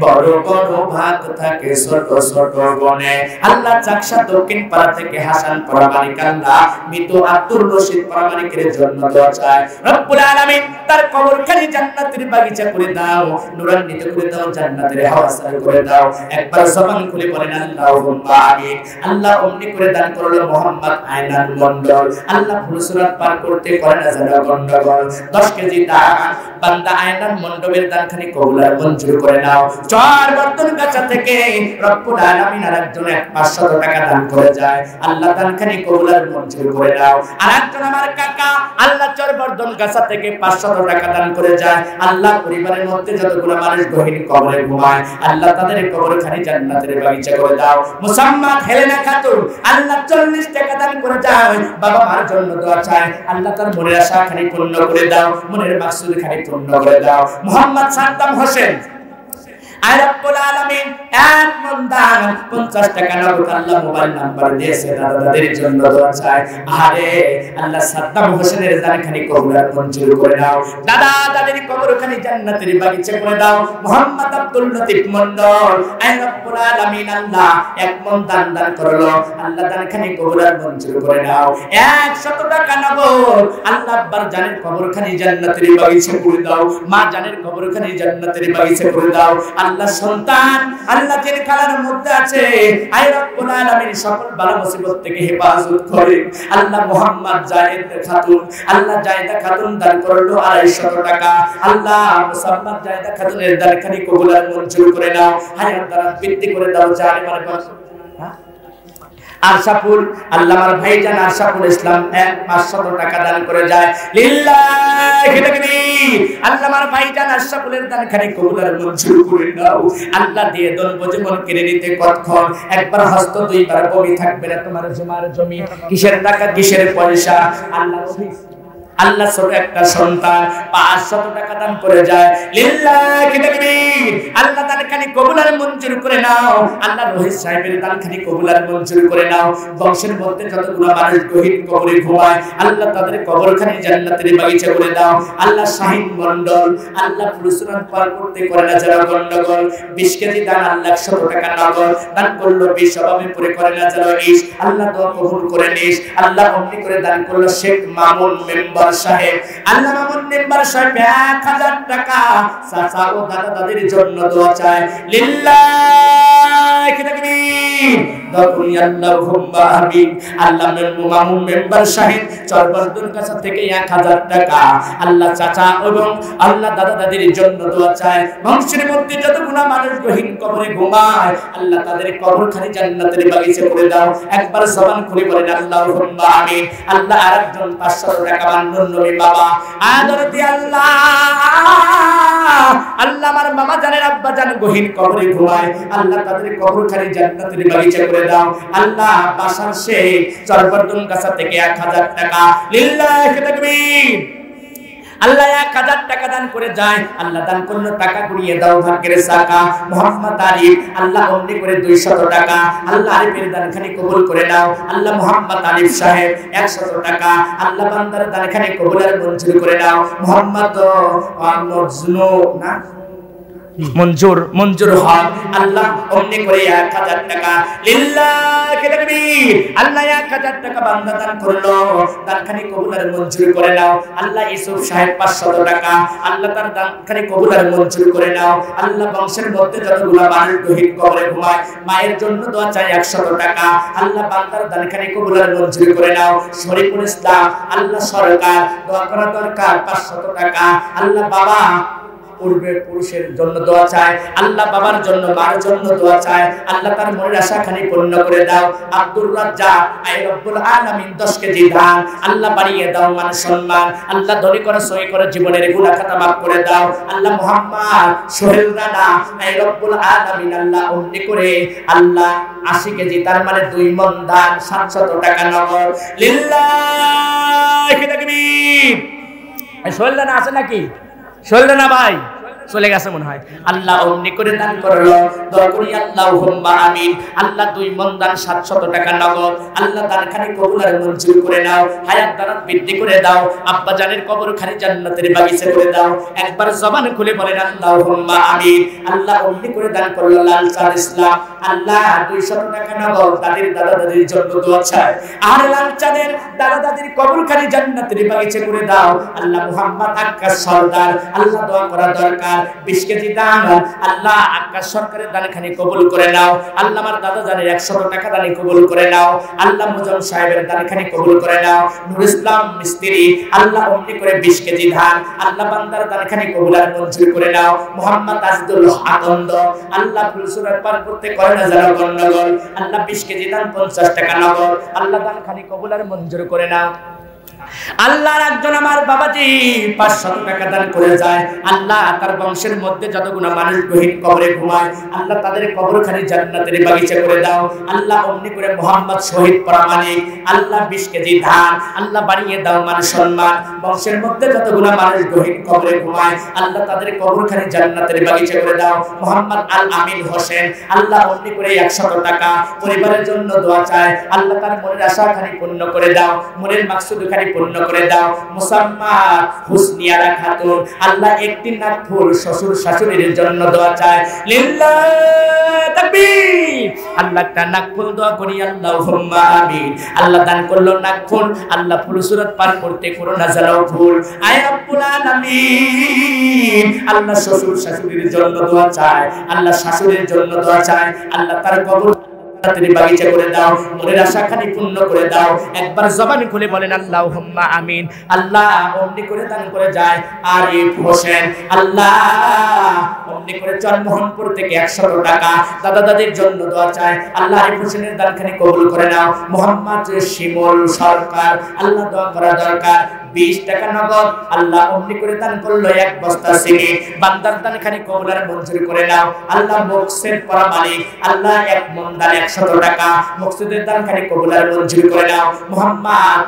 বড় বড় ভাগ থাকে ছোট ছোট বনে আল্লাহ চাকসা দক্ষিণ পাড়া থেকে হাসান প্রামাণিক আল্লাহ মিতু আব্দুর রশিদ প্রামাণিকের জন্য দোয়া চাই রব্বুল আলামিন তার কবরখানি জান্নাতের বাগিচা করে দাও নূরান্বিত করে দাও জান্নাতের হাওয়াসার করে দাও একবার জবান খুলে বলেন আল্লাহুম্মা আমিন আল্লাহ অমনি করে দান করলো মোহাম্মদ আয়নান মণ্ডল আল্লাহ ফুলসুরাত পার করতে করে না জানা গন্ডগোল 10 কেজি দান বান্দা আয়নান মণ্ডলের দানখানি কবুলার মঞ্জুর করে নাও চার বর্তন কাছা থেকে রব্বুল আলামিন আরেকজন 500 টাকা দান করে যায় আল্লাহ দানখানি কবুলার মঞ্জুর করে নাও আরেকজন আমার কাকা আল্লাহ চার বর্তন কাছা থেকে 500 টাকা দান করে যায় আল্লাহ পরিবারের মধ্যে যতগুলো মানুষ গহীন কবরে ঘুমায় আল্লাহ তাদের কবরখানি জান্নাতের বাগিচা করে দাও মুসাম্মাদ হেলেনা খাতুন আল্লাহ 40 টাকা দান করে যায় বাবা মার জন্য দোয়া চায় আল্লাহ তার মনের আশা খানি পূর্ণ করে দাও মনের মাকসুদ খানি পূর্ণ করে দাও মোহাম্মদ সাদ্দাম হোসেন আয় রব্বুল আলামিন এক মন দান 50 টাকা নগদ আল্লাহ মোবাইল নাম্বার দিয়েছে দাদাদের জন্য দোয়া চাই আরে আল্লাহ সাদ্দাম হোসেনের দানখানি কবুলার মঞ্জুর করে দাও দাদা দাদির কবরখানি জান্নাতের বাগিচা করে দাও মোহাম্মদ আব্দুল লতিফ মণ্ডল আয় রব্বুল আলামিন আল্লাহ এক মন দান দান করলো আল্লাহ দানখানি কবুলার মঞ্জুর করে দাও 100 টাকা নগদ আল্লাহ আব্বার জানের কবরখানি জান্নাতের বাগিচা করে দাও মা জানের কবরখানি জান্নাতের বাগিচা করে দাও আল্লাহ সন্তান আল্লাহ জেল খালার মধ্যে আছে আয় রব্বুল আলামিন সকল বালা মুসিবত থেকে হেফাজত করে আল্লাহ মোহাম্মদ জায়েদ খাতুন আল্লাহ জায়েদা খাতুন দান করলো 250 টাকা আল্লাহ মুসাম্মদ জায়েদা খাতুনের দানখানি কবুলার মঞ্জুর করে নাও হায়াত দ্বারা বৃদ্ধি করে দাও জালিমার পাশ আরশাপুর আল্লাহ আমার ভাইজান আরশাপুর ইসলাম 500 টাকা দান করে যায় লিল্লাহি তাকবীর আল্লাহ আমার ভাইজান আরশাপুরের দানখানি কবুলার মঞ্জুর করে নাও আল্লাহ দিয়ে দন জীবন কেড়ে নিতে কতক্ষণ একবার হস্ত দুইবার বমি থাকবে না তোমার জমি কিসের টাকা কিসের পয়সা আল্লাহ ছোট একটা সন্তান 500 টাকা দান করে যায় লিল্লাহি তাকবীর আল্লাহ দানখানি কবুলার মঞ্জুর করে নাও আল্লাহ রহিত সাহেবের দানখানি কবুলার মঞ্জুর করে নাও বংশের মধ্যে যতগুলো মানুষ গহীন কবরে ঘুমায় আল্লাহ তাদের কবরখানি জান্নাতের বাগিচা করে দাও আল্লাহ শাহিন মণ্ডল আল্লাহ ফুলসুরাত পার করতে করে না যারা গন্ডগোল 20 কেজি দান আল্লাহ 100 টাকা নগদ দান করলো 20 অভাবে পরে করে না যারা ইস আল্লাহ দোয়া কবুল করে নিস আল্লাহ অমনি করে দান করলো শেখ মামুন মেম্বার সাহেব আল্লাহ মামুন মেম্বার সাহেব 1000 টাকা চাচা ও দাদা দাদির জন্য দোয়া চায় লিল্লাহি তাকবীর দকুল আল্লাহুম্মা আমিন আল্লাহ মামুন মেম্বার সাহেব চরবর্দুল কাছা থেকে 1000 টাকা আল্লাহ চাচা এবং আল্লাহ দাদা দাদির জন্য দোয়া চায় বংশের মধ্যে যতগুলো মানুষ গহীন কবরে ঘুমায় আল্লাহ তাদের কবরখানি জান্নাতের বাগিচা করে দাও একবার জবান খুলে বলেন আল্লাহুম্মা আমিন আল্লাহ আরেকজন 500 টাকা নবী বাবা আদরতি আল্লাহ আল্লাহ আমার মামা জানের আব্বা জান গহীন কবরে ঘুমায় আল্লাহ তাদের কবরখানি জান্নাতের বাগিচা করে দাও আল্লাহ বাসার শেখ চরবর্দুল কাছা থেকে 1000 টাকা লিল্লাহি তাকবীর আল্লাহ 1000 টাকা দান করে যায়, আল্লাহ দান করলো টাকা কুড়িয়ে দাও ভাগ্যের চাকা। মোহাম্মদ আরিফ আল্লাহ অমনি করে 200 টাকা, আল্লাহ আরিফের দানখানি কবুল করে নাও। আল্লাহ মোহাম্মদ আরিফ সাহেব 100 টাকা, আল্লাহ বান্দার দানখানি কবুল আর মঞ্জুর করে নাও। মোহাম্মদ মজনু না মঞ্জুর হক আল্লাহ অমনি করে 1000 টাকা লিল্লাহি তাকবীর। আল্লাহ 1000 টাকা বান্দা দান করলো, দানখানি কবুল আর মঞ্জুর করে নাও। আল্লাহ ইউসুফ সাহেব 500 টাকা, আল্লাহ তার দানখানি কবুল আর মঞ্জুর করে নাও। আল্লাহ বংশের মধ্যে যতগুলো মানুষ শহীদ কবরে ঘুমায় মায়ের জন্য দোয়া চাই 100 টাকা, আল্লাহ বান্দার দানখানি কবুল আর মঞ্জুর করে নাও। শরীফুল ইসলাম আল্লাহ সরকার দোয়া করা দরকার 500 টাকা, আল্লাহ বাবা পূর্বে পুরুষের জন্য দোয়া চায়, আল্লাহ বাবার জন্য মার জন্য দোয়া চায়, আল্লাহ তার মনের আশা খানি পূর্ণ করে দাও। আব্দুর রাজ্জাক আয় রব্বুল আলামিন 10 কেজি ধান আল্লাহ বাড়িয়ে দাও মান সম্মান, আল্লাহ ধনী করে সহি করে জীবনের গুনাহ খাতা মাফ করে দাও। আল্লাহ মুহাম্মদ সোহেল রানা আয় রব্বুল আলামিন আল্লাহ অমনি করে আল্লাহ 80 কেজি তার মানে 2 মণ ধান 700 টাকা নগদ লিল্লাহি তাকবীর। সোহেল রানা আছে নাকি? সোহেল রানা ভাই চলে গেছে মনে হয়। আল্লাহ অমনি করে দান করলো, দোয়া করি আল্লাহুম্মা আমিন। আল্লাহ 2 মণ দান 700 টাকা নগদ, আল্লাহ দানখানি কবুল আর মঞ্জুর করে নাও। হায়াত দারাত বৃদ্ধি করে দাও, আব্বা জানের কবর খানি জান্নাতের বাগিচা করে দাও। একবার জবান খুলে বলেন আল্লাহুম্মা আমিন। আল্লাহ অমনি করে দান করলো লাল চাঁদ ইসলাম, আল্লাহ 200 টাকা নগদ তাদের দাদা দাদির জন্য দোয়া চায়। আর লাল চাঁদের দাদা দাদির কবর খানি জান্নাতের বাগিচা করে দাও। আল্লাহ মুহাম্মদ আক্কাস সরদার আল্লাহ দোয়া করা দরকার 20 কেজি দান, আল্লাহ আক্কাস সরকারের দানখানি কবুল করে নাও। আল্লাহ আমার দাদা জানের 100 টাকা দানি কবুল করে নাও। আল্লাহ মুজাম সাহেবের দানখানি কবুল করে নাও। নূর ইসলাম মিস্ত্রি আল্লাহ অমনি করে 20 কেজি ধান আল্লাহ বান্দার দানখানি কবুল আর মঞ্জুর করে নাও। মোহাম্মদ আজিদুল আনন্দ আল্লাহ ফুলসুরার পার করতে করে না যারা গন্ডগোল, আল্লাহ 20 কেজি দান 50 টাকা নগদ আল্লাহ দানখানি কবুল আর মঞ্জুর করে নাও। আল্লাহর একজন আমার বাবাজি 500 টাকা দান করে যায়, আল্লাহ তার বংশের মধ্যে যতগুলো মানুষ গহীন কবরে ঘুমায় আল্লাহ তাদের কবরখানি জান্নাতের বাগিচা করে দাও। আল্লাহ অমনি করে মোহাম্মদ শহীদ প্রামাণিক আল্লাহ 20 কেজি ধান আল্লাহ বাড়িয়ে দাও মান সম্মান। বংশের মধ্যে যতগুলো মানুষ গহীন কবরে ঘুমায় আল্লাহ তাদের কবরখানি জান্নাতের বাগিচা করে দাও। মোহাম্মদ আল আমিন হোসেন আল্লাহ অমনি করে 100 টাকা পরিবারের জন্য দোয়া চায়, আল্লাহ তার মনের আশা খানি পূর্ণ করে দাও, মনের মাকসুদ খানি পূর্ণ করে দাও। মুসাম্মা হুসনিয়ারা খাতুন আল্লাহ একটি নাক ফুল শ্বশুর শাশুড়ির জন্য দোয়া চায় লিল্লাহি তাকবীর। আল্লাহ একটা নাক ফুল দোয়া করি আল্লাহুম্মা আমিন। আল্লাহ দান করলো নাক ফুল, আল্লাহ ফুল সুরাত পার করতে করোনা জ্বালাও ফুল আয় রব্বুল আলামিন। আল্লাহ শ্বশুর শাশুড়ির জন্য দোয়া চায়, আল্লাহ শাশুড়ির জন্য দোয়া চায়, আল্লাহ তার কবর তাড়াতাড়ি বাগিচা করে দাও, মনের আশা খানি পূর্ণ করে দাও। একবার জবান খুলে বলেন আল্লাহুম্মা আমিন। আল্লাহ অমনি করে দান করে যায় আরিফ হোসেন আল্লাহ অমনি করে চরমোহনপুর থেকে 100 টাকা দাদা দাদির জন্য দোয়া চায়, আল্লাহ আরিফ হোসেনের দানখানি কবুল করে নাও। মোহাম্মদ শিমুল সরকার আল্লাহ দোয়া করা দরকার 20 টাকা নগদ আল্লাহ অমনি করে দান করলো 1 বস্তা চিনি, বান্দার দানখানি কবুল আর মঞ্জুর করে নাও। আল্লাহ মুকসিদ পরামানিক আল্লাহ 1 মণ দান 100 টাকা মুকসিদের দানখানি কবুল আর মঞ্জুর করে নাও। মোহাম্মদ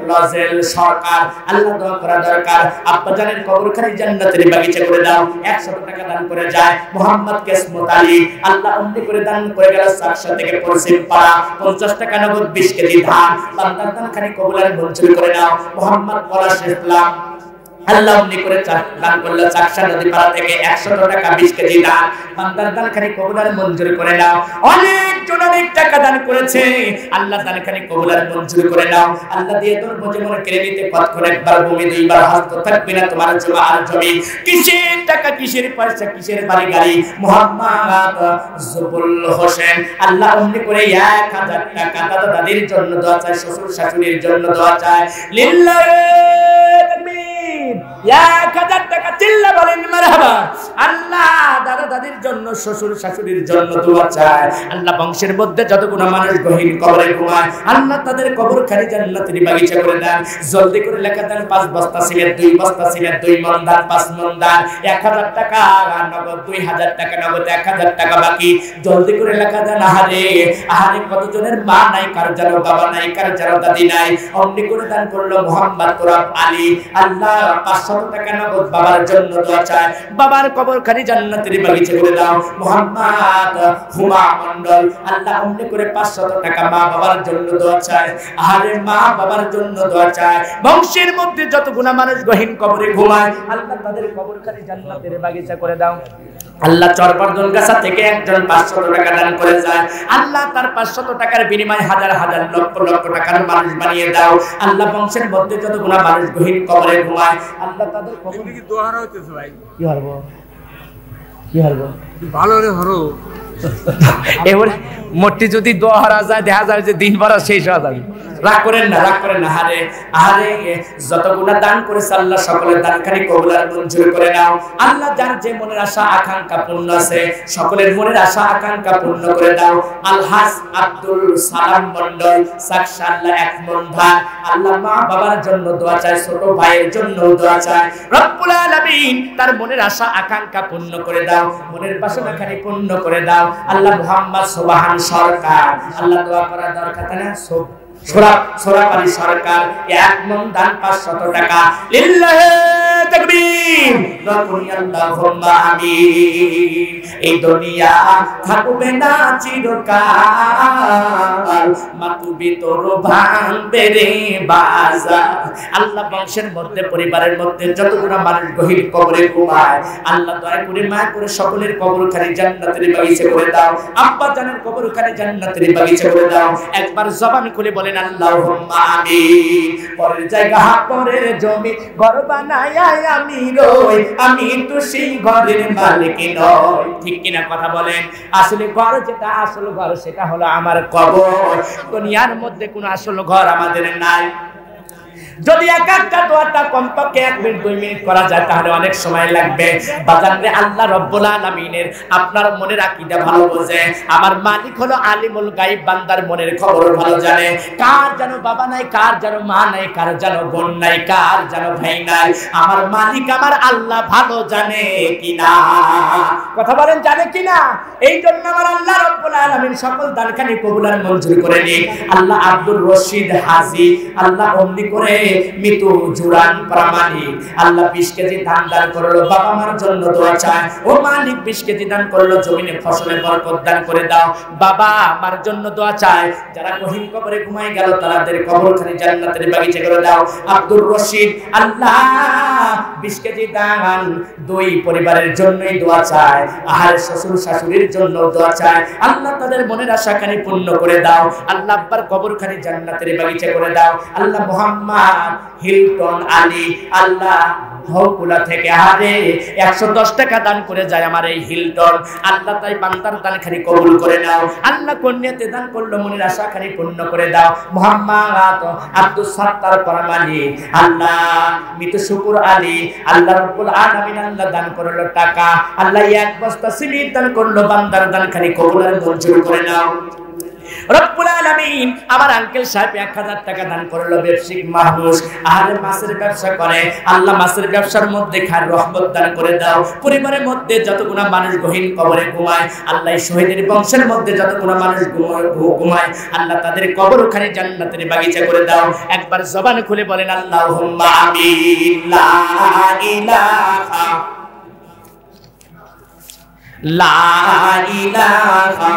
লজেল সরকার আল্লাহ দোয়া করা দরকার আব্বা জানের কবরখানি জান্নাতের বাগিচা করে দাও 100 টাকা দান করে যায়। মোহাম্মদ কিসমত আলী আল্লাহ অমনি করে দান করে গেল সাকসা থেকে পশ্চিম পাড়া 50 টাকা নগদ 20 কেজি ধান বান্দার দানখানি কবুল আর মঞ্জুর করে নাও। মোহাম্মদ পলাশ ইসলাম আল্লাহ অমনি করে দান করলো চাকসা নদী পাড়া থেকে 100 টাকা 20 কেজি দান বান্দার দানখানি কবুল আর মঞ্জুর করে নাও। অনেক জন অনেক টাকা দান করেছে, আল্লাহ দানখানি কবুল আর মঞ্জুর করে নাও। আল্লাহ দিয়ে তোর জীবনে কেড়ে নিতে কতক্ষণ একবার ভূমি 2বার হস্ত থাকবে না তোমার জমা আর জমি। কিসের টাকা কিসের পয়সা কিসের বাড়ি গাড়ি। মোহাম্মদ জুবুল হোসেন আল্লাহ অমনি করে 1000 টাকা দাদা দাদির জন্য দোয়া চায়, শ্বশুর শাশুড়ির জন্য দোয়া চায় লিল্লাহি তাকবীর। 1000 টাকা চিল্লা বলেন মারহাবা। আল্লাহ দাদা দাদির জন্য, শ্বশুর শাশুড়ির জন্য দোয়া চায়। আল্লাহ বংশের মধ্যে যতগুলো মানুষ গহীন কবরে ঘুমায়, আল্লাহ তাদের কবরখানি জান্নাতের বাগিচা করে দেন। জলদি করে লেখা দেন 5 বস্তা সিমেন্ট, 2 বস্তা সিমেন্ট, 2 মণ ধান, 5 মণ ধান, 1000 টাকা নগদ, 2000 টাকা নগদ, 1000 টাকা বাকি। জলদি করে লেখা দেন। আহারে আহারে কতজনের মা নাই, কার জানো বাবা নাই, কার জানো দাদি নাই। অমনি করে দান করলো মোহাম্মদ তোরাব আলী। আল্লাহ 500 টাকা নগদ বাবার জন্য দোয়া চায়। বাবার কবরখানি জান্নাতের বাগিচা করে দাও। মোহাম্মদ হুমা মন্ডল, আল্লাহ অমনি করে 500 টাকা মা বাবার জন্য দোয়া চায়। আহারে মা বাবার জন্য দোয়া চায়। বংশের মধ্যে যতগুলো মানুষ গহীন কবরে ঘুমায়, আল্লাহ তাদের কবরখানি জান্নাতের বাগিচা করে দাও। আল্লাহ চরবর্ধন গাছা থেকে একজন 500 টাকা দান করে যায়। আল্লাহ তার 500 টাকার বিনিময়ে হাজার হাজার লক্ষ লক্ষ টাকার মানুষ বানিয়ে দাও। আল্লাহ বংশের মধ্যে যতগুলো মানুষ গহীন কবরে ঘুমায়, আল্লাহ তাদের কবর কি দোহারা হইতেছে ভাই? কি হারবো কি হারবো ভালো রে হরো। এবার মোটি যদি দোয়া হারা যায়, দেখা যায় যে দিন ভরা শেষ হয়ে যাবে। রাগ করেন না, রাগ করেন না। আহারে আহারে যতগুলা দান করেছে আল্লাহ সকলের দানখানি কবুল আর মঞ্জুর করে নাও। আল্লাহ যার যে মনের আশা আকাঙ্ক্ষা পূর্ণ আছে, সকলের মনের আশা আকাঙ্ক্ষা পূর্ণ করে দাও। আলহাজ আব্দুল সালাম মন্ডল সাকশা, আল্লাহ 1 মণ ধান। আল্লাহ মা বাবার জন্য দোয়া চায়, ছোট ভাইয়ের জন্য দোয়া চায়। রব্বুল আলামিন তার মনের আশা আকাঙ্ক্ষা পূর্ণ করে দাও, মনের বাসনাখানি পূর্ণ করে দাও। আল্লাহ মুহাম্মদ সুবহান সরকার, আল্লাহ দোয়া করা দরকার না। সোরাপালি সরকার 1 মণ দান 500 টাকা। লিল্লাহি তাকবীর, আল্লাহুম্মা আমিন। এই দুনিয়া থাকবে না চিরকাল, মাতুবি তোর ভাঙবে রে বাজার। আল্লাহ বংশের মধ্যে পরিবারের মধ্যে যতগুলো মানুষ গহীন কবরে ঘুমায়, আল্লাহ দয়া করে মায়া করে সকলের কবরখানি জান্নাতের বাগিচা করে দাও। আব্বা জানের কবরখানি জান্নাতের বাগিচা করে দাও। একবার জবান খুলে বলেন আল্লাহুম্মা আমিন। পরের জায়গা পরের জমি ঘর বানায় আমি রই, আমি তো সেই ঘরের মালিক নই। ঠিক কিনা কথা বলেন? আসলে ঘর যেটা আসল ঘর সেটা হলো আমার কবর। দুনিয়ার মধ্যে কোনো আসল ঘর আমাদের নাই। যদি একটা দোয়াটা কমপক্ষে 1 মিনিট 2 মিনিট করা যায় তাহলে অনেক সময় লাগবে। বাজারে আল্লাহ রব্বুল আলামিনের আপনার মনের আকীদা ভালো বোঝে। আমার মালিক হলো আলিমুল গায়ব, বান্দার মনের খবর ভালো জানে। কার যেন বাবা নাই, কার যেন মা নাই, কার যেন বোন নাই, কার যেন ভাই নাই, আমার মালিক আমার আল্লাহ ভালো জানে কিনা। কথা বলেন, জানে কিনা? এই জন্য আমার আল্লাহ রব্বুল আলামিন সকল দানখানি কবুল আর মঞ্জুর করে নিন। আল্লাহ আব্দুর রশিদ হাজী, আল্লাহ অমনি করে মিতু জুরান প্রামাণিক, আল্লাহ 20 কেজি ধান দান করলো। বাবা মার জন্য দোয়া চায়। ও মালিক 20 কেজি দান করলো, জমিনে ফসলের বরকত দান করে দাও। বাবা আমার জন্য দোয়া চায়। যারা গহীন কবরে ঘুমায় গেল তাদের কবরখানি জান্নাতের বাগিচা করে দাও। আব্দুর রশিদ, আল্লাহ 20 কেজি দান, 2 পরিবারের জন্যই দোয়া চায়। আহার শ্বশুর শাশুড়ির জন্য দোয়া চায়। আল্লাহ তাদের মনের আশাখানি পূর্ণ করে দাও। আল্লাহ আব্বার কবরখানি জান্নাতের বাগিচা করে দাও। আল্লাহ মুহাম্মদ হিলটন আলী, আল্লাহ হকুলা থেকে আহারে 110 টাকা দান করে যায় আমার এই হিলটন। আল্লাহ তাই বান্দার দানখানি কবুল করে নাও। আল্লাহ কন্যাতে দান করলো, মনের আশাখানি পূর্ণ করে দাও। মুহাম্মদ আব্দুল সাত্তার প্রামাণিক, আল্লাহ মিতু শুকুর আলী, আল্লাহ রব্বুল আলামিন আল্লাহ দান করলো টাকা। আল্লাহ 1 বস্তা সিমেন্ট দান করলো, বান্দার দানখানি কবুল আর মঞ্জুর করে নাও। রব্বুল আলামিন আমার আঙ্কেল সাহেব 1000 টাকা দান করলো, ব্যবসায়িক মানুষ, আহারে মাছের ব্যবসা করে। আল্লাহ মাছের ব্যবসার মধ্যে খার রহমত দান করে দাও। পরিবারের মধ্যে যতগুলো মানুষ গহীন কবরে ঘুমায়, আল্লাহ শহীদের বংশের মধ্যে যতগুলো মানুষ ঘুমায়, আল্লাহ তাদের কবরখানি জান্নাতের বাগিচা করে দাও। একবার জবান খুলে বলেন আল্লাহুম্মা আমিন। লা ইলাহা লা ইলাহা।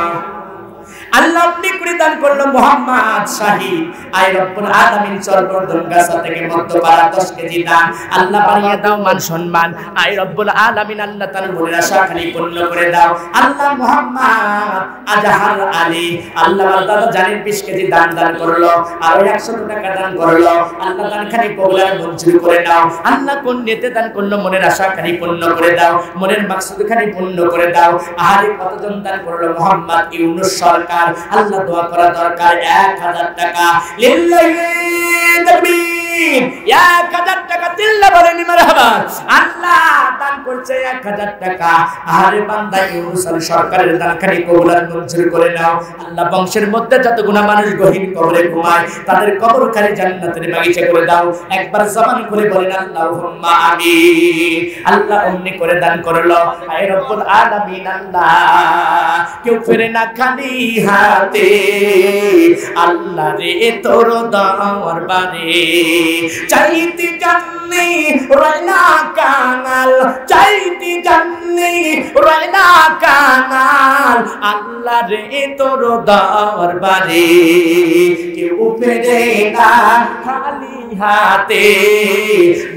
আল্লাহ আপনি করে দান করলো মুহাম্মদ শাহিদ, আয় রব্বুল আলামিন চরবর্ধন গাছা থেকে মধ্যপাড়া 10 কেজি দান। আল্লাহ বাড়িয়ে দাও মান সম্মান। আয় রব্বুল আলামিন আল্লাহ তার মনের আশাখানি পূর্ণ করে দাও। আল্লাহ মুহাম্মদ আজহার আলী, আল্লাহ আমার দাদা জানেন 20 কেজি দান করলো, আর 100 টাকা দান করলো। আল্লাহ দানখানি কবুল আর মঞ্জুর করে নাও। আল্লাহ কোন নেতে দান করলো, মনের আশাখানি পূর্ণ করে দাও, মনের মাকসুদখানি পূর্ণ করে দাও। আহারে কতজন দান করলো, মুহাম্মদ ইউনুস সরকার, আল্লাহ দোয়া করা দরকার 1000 টাকা। লিল্লাহি তাকবীর। 1000 টাকা চিল্লা বলেন মারহাবা। আল্লাহ দান করছে 1000 টাকা। আরে বান্দা ইউনুস আলী সরকারের দানখানি কবুল আর মঞ্জুর করে নাও। আল্লাহ বংশের মধ্যে যত গুণা মানুষ গহীন কবরে ঘুমায় তাদের কবরখানি জান্নাতের বাগিচা করে দাও। একবার জবান করে বলেন আল্লাহুম্মা আমিন। আল্লাহ অমনি করে দান করলো। আয় রব্বুল আলামিন আল্লাহ কেউ ফিরে না খালি হাতে। আল্লাহ রে তোর দাওয়ার বারে চাইতে জাননি রয়না কানাল, চাইতে জাননি রয়না কানাল। আল্লাহ রে তোর দাওয়ার বারে কেউ ফিরে না খালি হাতে।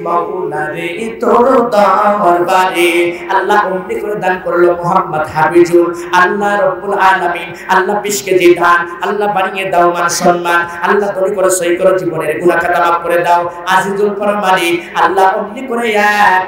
মাওলা রে তোর দাওয়ার বারে আল্লাহ অমনি করে দান করলো মুহাম্মদ হাবিজুল। আল্লাহ রব্বুল আলামিন আল্লাহ 20 কেজি ধান আল্লাহ বানিয়ে দাও মান সম্মান। আল্লাহ তুমি করে সই করো জীবনের গুনাহ খাতা মাফ করে দাও। আজিজুল পরমানি আল্লাহ অমনি করে এক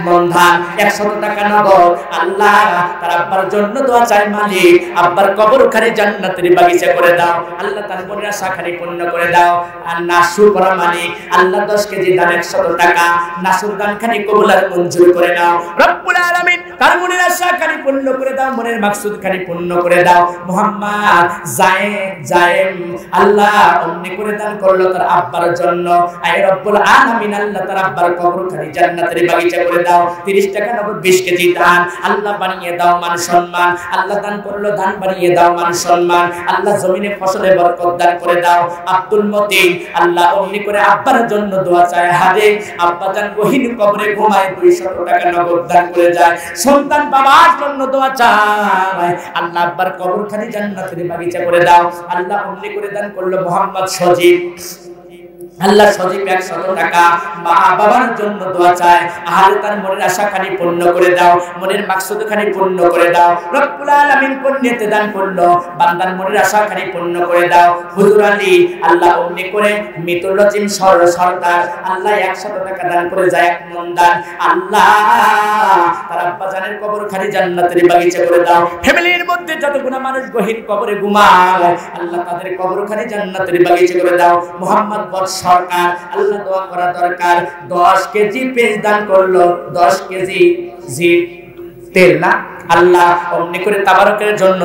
মন ধান 100 টাকা নগদ। আল্লাহ তার আব্বার জন্য দোয়া চাই মালিক আব্বার কবরখানি জান্নাতের বাগিচা করে দাও। আল্লাহ তার মনের আশাখানি পূর্ণ করে দাও। আর নাসু করা মালিক আল্লাহ 10 কেজি দান 100 টাকা নাসুর দানখানি কবুল আর মঞ্জুর করে নাও রব্বুল আলামিন। তার মনের আশাখানি পূর্ণ করে দাও, মনের মাকসুদখানি পূর্ণ করে দাও। মুহাম্মদ জায়েম আল্লাহ অমনি করে দান করলো তার আব্বার জন্য। আয় রব্বুল আলামিন আল্লাহ তার আব্বার কবরখানি জান্নাতের বাগিচা করে দাও। 30 টাকা নগদ 20 কেজি দান আল্লাহ বানিয়ে দাও মান সম্মান। আল্লাহ দান করলো ধান বানিয়ে দাও মান সম্মান। আল্লাহ জমিনে ফসলে বরকত দান করে দাও। আব্দুল মতিন আল্লাহ অমনি করে আব্বার জন্য দোয়া চায়। হারে আব্বা জান গহীন কবরে ঘুমায় 200 টাকা নগদ দান করে যায়। সন্তান বাবার জন্য দোয়া চায়। আল্লাহ আব্বার কবরখানি জান্নাতের বাগিচা করে দাও। আল্লাহ অমনি করে দান করলো মোহাম্মদ সজীব। আল্লাহ সজীব 100 টাকা মা বাবার জন্য দোয়া চায়। আহারে তার মনের আশাখানি পূর্ণ করে দাও, মনের মাকসুদখানি পূর্ণ করে দাও। রব্বুল আলামিন পুণ্যতে দান করলো বান্দার মনের আশাখানি পূর্ণ করে দাও। হুজুর আলী আল্লাহ অমনি করে মিতুল রজিম সরদার আল্লাহ 100 টাকা দান করে যায় এক মন দান। আল্লাহ তার আব্বা জানের কবরখানি জান্নাতের বাগিচা করে দাও। ফ্যামিলির মধ্যে যতগুলো মানুষ গহীন কবরে ঘুমায় আল্লাহ তাদের কবরখানি জান্নাতের বাগিচা করে দাও। মুহাম্মদ সরকার আল্লাহ দোয়া করা দরকার। 10 কেজি পেঁয়াজ দান করলো, 10 কেজি তেল না আল্লাহ অমনি করে তাবারকের জন্য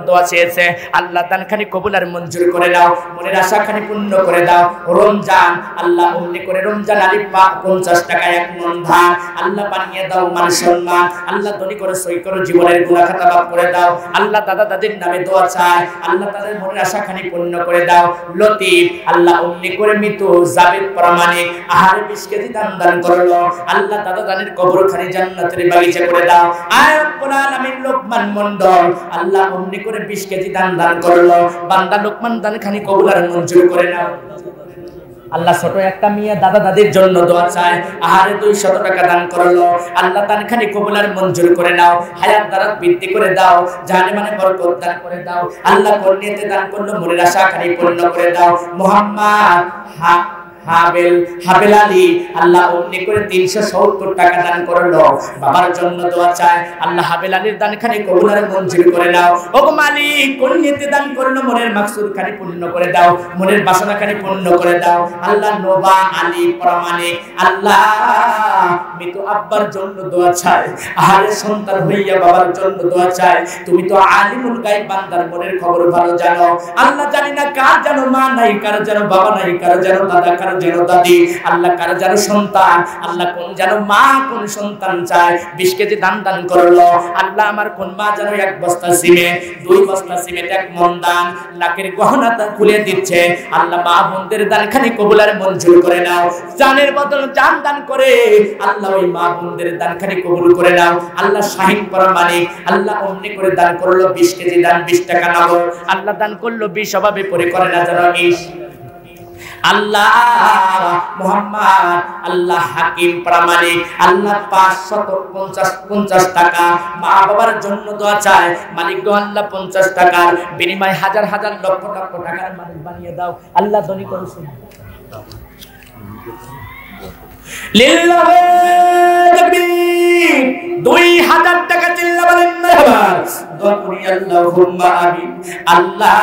দোয়া চেয়েছে। আল্লাহ দানখানি কবুল আর মঞ্জুর করে দাও, মনের আশাখানি পূর্ণ করে দাও। রমজান আল্লাহ অমনি করে রমজান আলী 50 টাকা এক মন ধান আল্লাহ বানিয়ে দাও মান সম্মান। আল্লাহ ধনী করে সই করো জীবনের গুনাহ খাতা মাফ করে দাও। আল্লাহ দাদা দাদির নামে দোয়া চায়। আল্লাহ তাদের মনের আশাখানি পূর্ণ করে দাও। লতিফ আল্লাহ অমনি করে মৃত্যু জাবেদ প্রামাণিক আহারে 20 কেজি দান করলো। আল্লাহ দাদা দানের কবরখানি জান্নাতের বাগিচা করে দাও। আয় রব্বুল আলামিন লোকমান মন্ডল আল্লাহ অমনি করে 20 কেজি দান করলো। বান্দা লোকমান দানখানি কবুল আর মঞ্জুর করে নাও। আল্লাহ ছোট একটা মেয়ে দাদা দাদির জন্য দোয়া চায়। আহারে 200 টাকা দান করলো। আল্লাহ দানখানি কবুল আর মঞ্জুর করে নাও। হায়াত দ্বারা বৃদ্ধি করে দাও, জানে মানে বরকত দান করে দাও। আল্লাহ কর্ণিতে দান করলো, মনের আশাখানি পূর্ণ করে দাও। মুহাম্মদ হাবেল আলী আল্লাহ অমনি করে 370 টাকা দান করলো। বাবার জন্য দোয়া চায়। আল্লাহ হাবেল আলীর দানখানি কবুল আর মঞ্জুর করে নাও। ওগো মালিক কর্ণিতে দান করলো, মনের মাকসুদখানি পূর্ণ করে দাও, মনের বাসনাখানি পূর্ণ করে দাও। আল্লাহ নোবা আলী প্রামাণিক আল্লাহ মৃত আব্বার জন্য দোয়া চায়। আহারে সন্তান হইয়া বাবার জন্য দোয়া চায়। তুমি তো আলিমুল গায়ব, বান্দার মনের খবর ভালো জানো। আল্লাহ জানি না কার জানো মা নাই, কার জানো বাবা নাই, কার জানো দাদা, কার জানো দাদি, আল্লাহ কার জানো সন্তান, আল্লাহ কোন জানো মা কোন সন্তান চায়। 20 কেজি দান করলো। আল্লাহ আমার কোন মা জানো 1 বস্তা সিমেন্ট, 2 বস্তা সিমেন্ট 1 মন দান লাখের গহনা খুলে দিচ্ছে। আল্লাহ মা বোনদের দানখানি কবুল আর মঞ্জুর করে নাও। জানের বদল জান দান করে আল্লাহ ওই মা বোনদের দানখানি কবুল করে নাও। আল্লাহ শাহিন পরমাণিক আল্লাহ অমনি করে দান করলো 20 কেজি দান 20 টাকা নগদ। আল্লাহ দান করলো 20 অভাবে পরে করে না যারা 20। আল্লাহ মুহাম্মদ আল্লাহ হাকিম প্রামাণিক আল্লাহ 550 টাকা মা বাবার জন্য দোয়া চায়। মালিক গো আল্লাহ 50 টাকার বিনিময়ে হাজার হাজার লক্ষ লক্ষ টাকার মালিক বানিয়ে দাও। আল্লাহ ধনী করো শুনো লিল্লাহি তাকবীর। 2000 টাকা চিল্লা বলেন মারহাবা। দোয়া করি আল্লাহুম্মা আমিন। আল্লাহ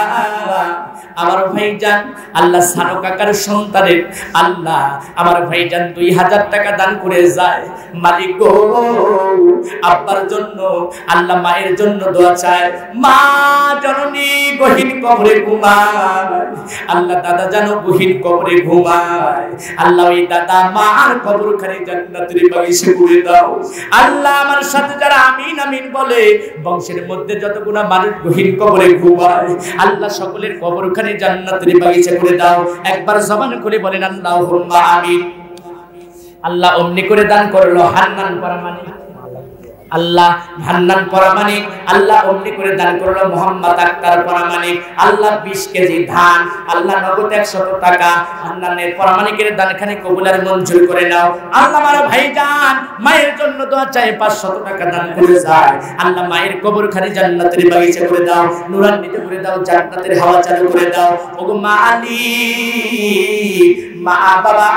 আমার ভাইজান আল্লাহ সানো কাকার সন্তানের আল্লাহ আমার ভাইজান 2000 টাকা দান করে যায়। মালিক গো, আব্বার জন্য আল্লাহ মায়ের জন্য দোয়া চায়। মা জননী গহীন কবরে ঘুমায়, আল্লাহ দাদা জানো গহীন কবরে ঘুমায়। আল্লাহ ওই দাদা মার কবরখানি জান্নাতের বাগিচা করে দাও। আল্লাহ আমার সাথে যারা আমিন আমিন বলে বংশের মধ্যে যতগুলো মানুষ গহীন কবরে ঘুমায় আল্লাহ সকলের কবরখানি জান্নাতের বাগিচা করে দাও। একবার জবান খুলে বলেন আল্লাহুম্মা আমিন। আল্লাহ অমনি করে দান করলো হান্নান পরামানিক, আল্লাহ হান্নান পরামানিক আল্লাহ অমনি করে দান করলো মোহাম্মদ আক্তার পরামানিক। আল্লাহ 20 কেজি ধান, আল্লাহ নগদ 100 টাকা হান্নানের পরামানিকের দানখানে কবুল আর মঞ্জুর করে নাও। আল্লাহ আমার ভাইজান মায়ের জন্য দোয়া চাই, 500 টাকা দান করে যায়। আল্লাহ মায়ের কবরখানি জান্নাতের বাগিচা করে দাও, নুরান্বিত করে দাও, জান্নাতের হাওয়া চালু করে দাও। ওগো মালিক, মা বাবা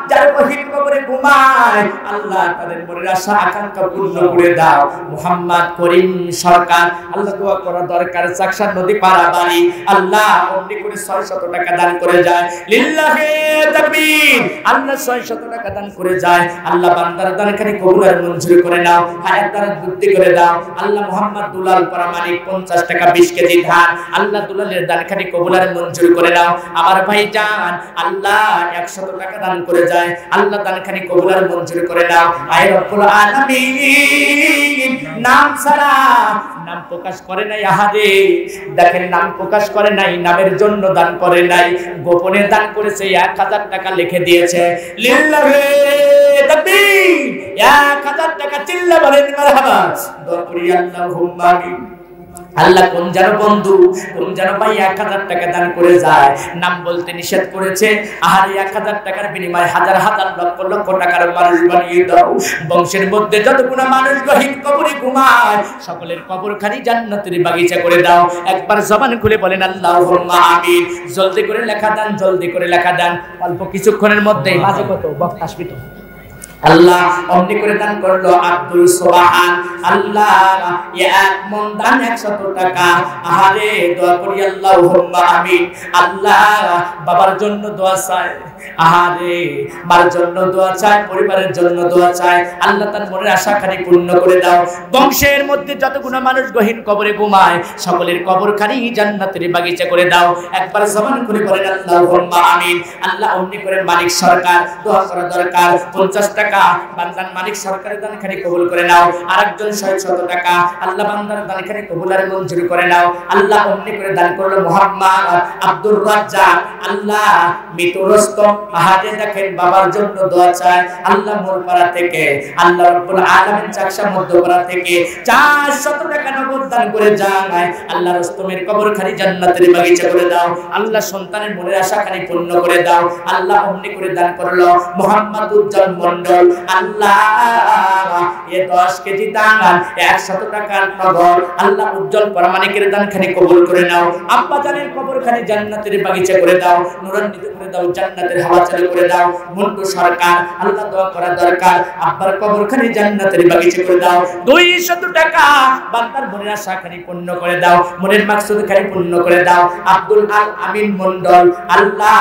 যারা গহীন কবরে ঘুমায় আল্লাহ তাদের মনের আশা আকাঙ্ক্ষা পূর্ণ করে দাও। মুহাম্মদ করিম সরকার আল্লাহ দোয়া করা দরকার, চাকসা নদী পাড়া বাড়ি আল্লাহ অমনি করে 600 টাকা দান করে যায়। লিল্লাহি তাকবীর, আল্লাহ 600 টাকা দান করে যায়। আল্লাহ বান্দার দানখানি কবুল আর মঞ্জুর করে নাও, হায়াত দারাজ বুদ্ধি করে দাও। আল্লাহ মুহাম্মদ দুলাল পরামানিক 50 টাকা 20 কেজি ধান, আল্লাহ দুলালের দানখানি কবুল আর মঞ্জুর করে নাও। আমার ভাইজান আল্লাহ 100 টাকা দান করে যায়, আল্লাহ দানখানি কবুল আর মঞ্জুর করে নাও। আয় রব্বুল আলামিন, নাম ছাড়া নাম প্রকাশ করে নাই। আহারে দেখেন, নাম প্রকাশ করে নাই, নামের জন্য দান করে নাই, গোপনে দান করেছে। 1000 টাকা লিখে দিয়েছে। লিল্লাহি তাকবীর, 1000 টাকা চিল্লা বলেন মারহাবা। দোয়া করি আল্লাহুম্মা আমিন। আল্লাহ কোন যেন বন্ধু, কোন যেন ভাই 1000 টাকা দান করে যায়, নাম বলতে নিষেধ করেছে। আর 1000 টাকার বিনিময়ে হাজার হাজার লক্ষ লক্ষ টাকার মানুষ বানিয়ে দাও। বংশের মধ্যে যতগুলো মানুষ গহীন কবরে ঘুমায় সকলের কবরখানি জান্নাতের বাগিচা করে দাও। একবার জবান খুলে বলেন আল্লাহুম্মা আমিন। জলদি করে লেখা দেন, জলদি করে লেখা দেন, অল্প কিছুক্ষণের মধ্যেই। মাঝে কত বক্তা আসবি তো আল্লাহ অমনি করে দান করলো আব্দুল সোবাহান, আল্লাহ এক মন দান 100 টাকা। আহারে দোয়া করি আল্লাহুম্মা আমিন। আল্লাহ বাবার জন্য দোয়া চাই, আহারে মার জন্য দোয়া চাই, পরিবারের জন্য দোয়া চাই। আল্লাহ তার মনের আশাখানি পূর্ণ করে দাও। বংশের মধ্যে যতগুলো মানুষ গহীন কবরে ঘুমায় সকলের কবরখানি জান্নাতের বাগিচা করে দাও। একবার জবান খুলে বলেন আল্লাহুম্মা আমিন। আল্লাহ অমনি করে মালিক সরকার দোয়া করা দরকার, 50 টাকা বান্দার মালিক সরকারের দানখানি কবুল করে নাও। আরেকজন 100 টাকা আল্লাহ বান্দার দানখানি কবুল আর মঞ্জুর করে নাও। আল্লাহ অমনি করে দান করলো মোহাম্মদ আব্দুর রাজ্জাক, আল্লাহ মৃত্যু রস্তম। আহারে দেখেন বাবার জন্য দোয়া চায়। আল্লাহ মোরপাড়া থেকে, আল্লাহ রব্বুল আলামিন চাকসা মধ্যপাড়া থেকে 400 টাকা নগদ দান করে যায়। আল্লাহ রস্তমের কবরখানি জান্নাতের বাগিচা করে দাও। আল্লাহ সন্তানের মনের আশাখানি পূর্ণ করে দাও। আল্লাহ অমনি করে দান করলো মোহাম্মদ উজ্জ্বল মণ্ডল, আল্লাহ 10 কেজি দান 100 টাকার নগদ আল্লাহ উজ্জ্বল পরামানিকের দানখানি কবুল করে নাও। আব্বা জানের কবরখানি জান্নাতের বাগিচা করে দাও, নুরান্বিত করে দাও, জান্নাতের হাওয়া চালু করে দাও। মন্টু সরকার আল্লাহ দোয়া করা দরকার, আব্বার কবরখানি জান্নাতের বাগিচা করে দাও। 200 টাকা বান্দার মনের আশাখানি পূর্ণ করে দাও, মনের মাকসুদখানি পূর্ণ করে দাও। আব্দুল আল আমিন মণ্ডল, আল্লাহ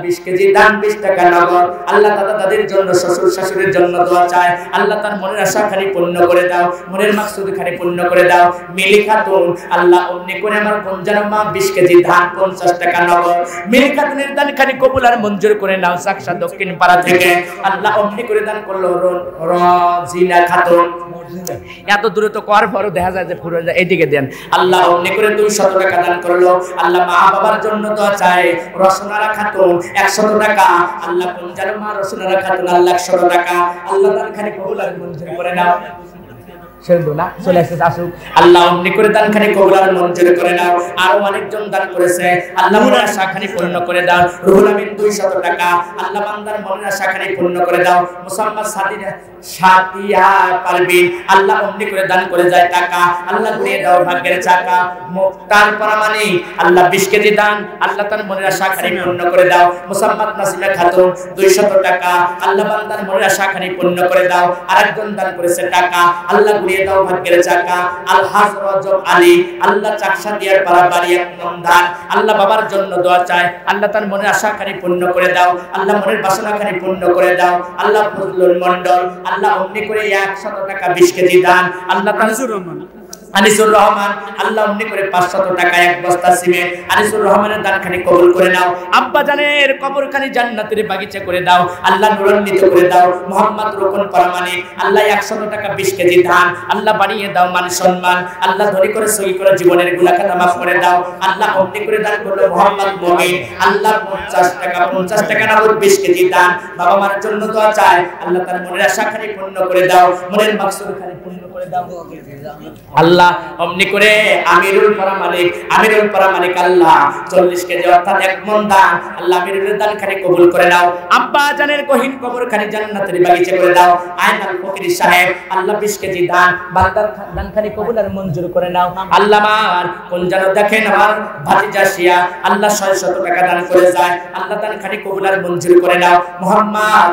20 কেজি দান 20 টাকা নগদ। আল্লাহ দাদা দাদির জন্য, শ্বশুর শাশুড়ির জন্য দোয়া চায়। আল্লাহ তার মনের আশাখানি পূর্ণ করে দাও, মনের মাকসুদখানি পূর্ণ করে দাও। মিলি খাতুন, আল্লাহ অমনি করে আমার বোন যেন মা 20 কেজি ধান 50 টাকা নগদ। মিলি খাতুনের দানখানি কবুল আর মঞ্জুর করে নাও। চাকসা দক্ষিণ পাড়া থেকে আল্লাহ অমনি করে দান করলো রজিনা খাতুন। এত দূরে তো কর পরও দেখা যায় যে পুরো এইদিকে দেন। আল্লাহ অমনি করে 200 টাকা দান করলো। আল্লাহ মা বাবার জন্য দোয়া চায়। রসনারা খাতুন 100 টাকা, আল্লাহ কোন যেন মা রসনারা খাতুন, আল্লাহ 100 টাকা। আল্লাহ দানখানি কবুল আর মঞ্জুর করে নাও। না চলে আসছে আসুক। আল্লাহ অমনি করে দানখানি কবুল আর মঞ্জুর করে নাও। আরো অনেকজন দান করেছে, আল্লাহ মনের আশাখানি পূর্ণ করে দাও। রুহুল আমিন 200 টাকা, আল্লাহ বান্দার মনের আশাখানি পূর্ণ করে দাও। মুসাম্মাদ সাদিয়া পারবিন, আল্লাহ অমনি করে দান করে যায় টাকা, আল্লাহ ঘুরিয়ে দাও ভাগ্যের চাকা। মুক্তার পরামানি, আল্লাহ 20 কেজি দান, আল্লাহ তার মনের আশাখানি পূর্ণ করে দাও। মুসাম্মাদ নাসিমা খাতুন 200 টাকা, আল্লাহ বান্দার মনের আশাখানি পূর্ণ করে দাও। আরেকজন দান করেছে টাকা, আল্লাহ দিয়ে দাও ভাগ্যের চাকা। আলহাজ রজব আলী, আল্লাহ চাকসা দিয়ার পাড়া বাড়ি 1 মণ ধান। আল্লাহ বাবার জন্য দোয়া চায়, আল্লাহ তার মনের আশাখানি পূর্ণ করে দাও, আল্লাহ মনের বাসনাখানি পূর্ণ করে দাও। আল্লাহ ফজলুল মন্ডল, আল্লাহ অমনি করে 100 টাকা 20 কেজি দান। আল্লাহ তানজুর রহমান আনিসুর রহমান, আল্লাহ অমনি করে 500 টাকা 1 বস্তা সিমেন্ট। আনিসুর রহমানের দানখানি কবুল করে নাও। আব্বা জানের কবরখানি জান্নাতের বাগিচা করে দাও, আল্লাহ নুরান্বিত করে দাও। মোহাম্মদ রোকন পরামানিক, আল্লাহ 100 টাকা 20 কেজি ধান। আল্লাহ বাড়িয়ে দাও মান সম্মান, আল্লাহ ধরে করে সহি করে জীবনের গুনাহ খাতা মাফ করে দাও। আল্লাহ অমনি করে দান করলো মোহাম্মদ মুমিন, আল্লাহ 50 টাকা না 20 কেজি দান। বাবা মার জন্য দোয়া চায়, আল্লাহ তার মনের আশাখানি পূর্ণ করে দাও, মনের মাকসুদখানি পূর্ণ করে দাও। আল্লাহ অমনি করে আমিরুল পরামানিক আল্লাহ 40 কেজি অর্থাৎ 1 মণ দান। আল্লাহ আমিরুলের দানখানি কবুল করে নাও। আব্বা জানের গহীন কবরখানি জান্নাতের বাগিচা করে দাও। আয়নাল ফকির সাহেব, আল্লাহ 20 কেজি দান। বান্দার দানখানি কবুল আর মঞ্জুর করে নাও। আল্লাহ আমার কোন যেন দেখেন আমার ভাতিজা শিয়া, আল্লাহ 600 টাকা দান করে যায়, আল্লাহ দানখানি কবুল আর মঞ্জুর করে নাও। মোহাম্মদ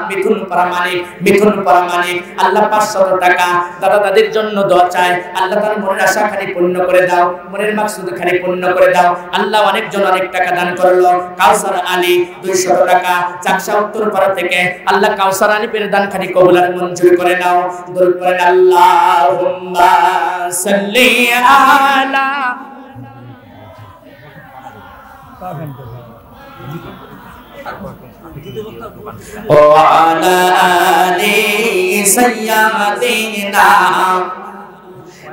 মিথুন পরামানিক, আল্লাহ 500 টাকা দাদা দাদির জন্য দোয়া চায়, আল্লাহ তার মনের আশাখানি পূর্ণ করে দাও, মনের মাকসুদখানি পূর্ণ করে দাও। আল্লাহ অনেকজন অনেক টাকা দান করলো। কাউসার আলী 200 টাকা চাকসা উত্তরপাড়া থেকে, আল্লাহ কাউসার আলী পের দানখানি কবুল আর মঞ্জুর করে নাও। দরুদ পড়েন আল্লাহুম্মা সাল্লি আলা ওয়া আলা আলি সাইয়্যিদিনা।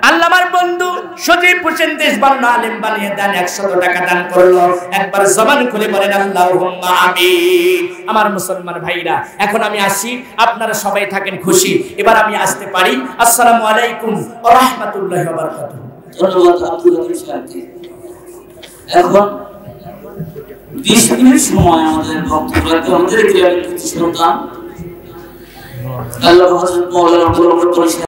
আল্লাহ আমার বন্ধু সজীব হোসেন দেশবান আলেম বানিয়ে দেন 100 টাকা দান করলো। একবার জবান খুলে বলেন আল্লাহুম্মা আমিন। আমার মুসলমান ভাইরা, এখন আমি আসি, আপনারা সবাই থাকেন খুশি। এবার আমি আসতে পারি। আসসালামু আলাইকুম ওয়া রাহমাতুল্লাহি ওয়া বারাকাতুহু। ধন্যবাদ আব্দুল লতিফ সাহেবকে। এখন 20 মিনিট সময় আমাদের বক্তব্য রাখতে আমাদের সন্তান আল্লাহ হযরত মাওলানা আব্দুল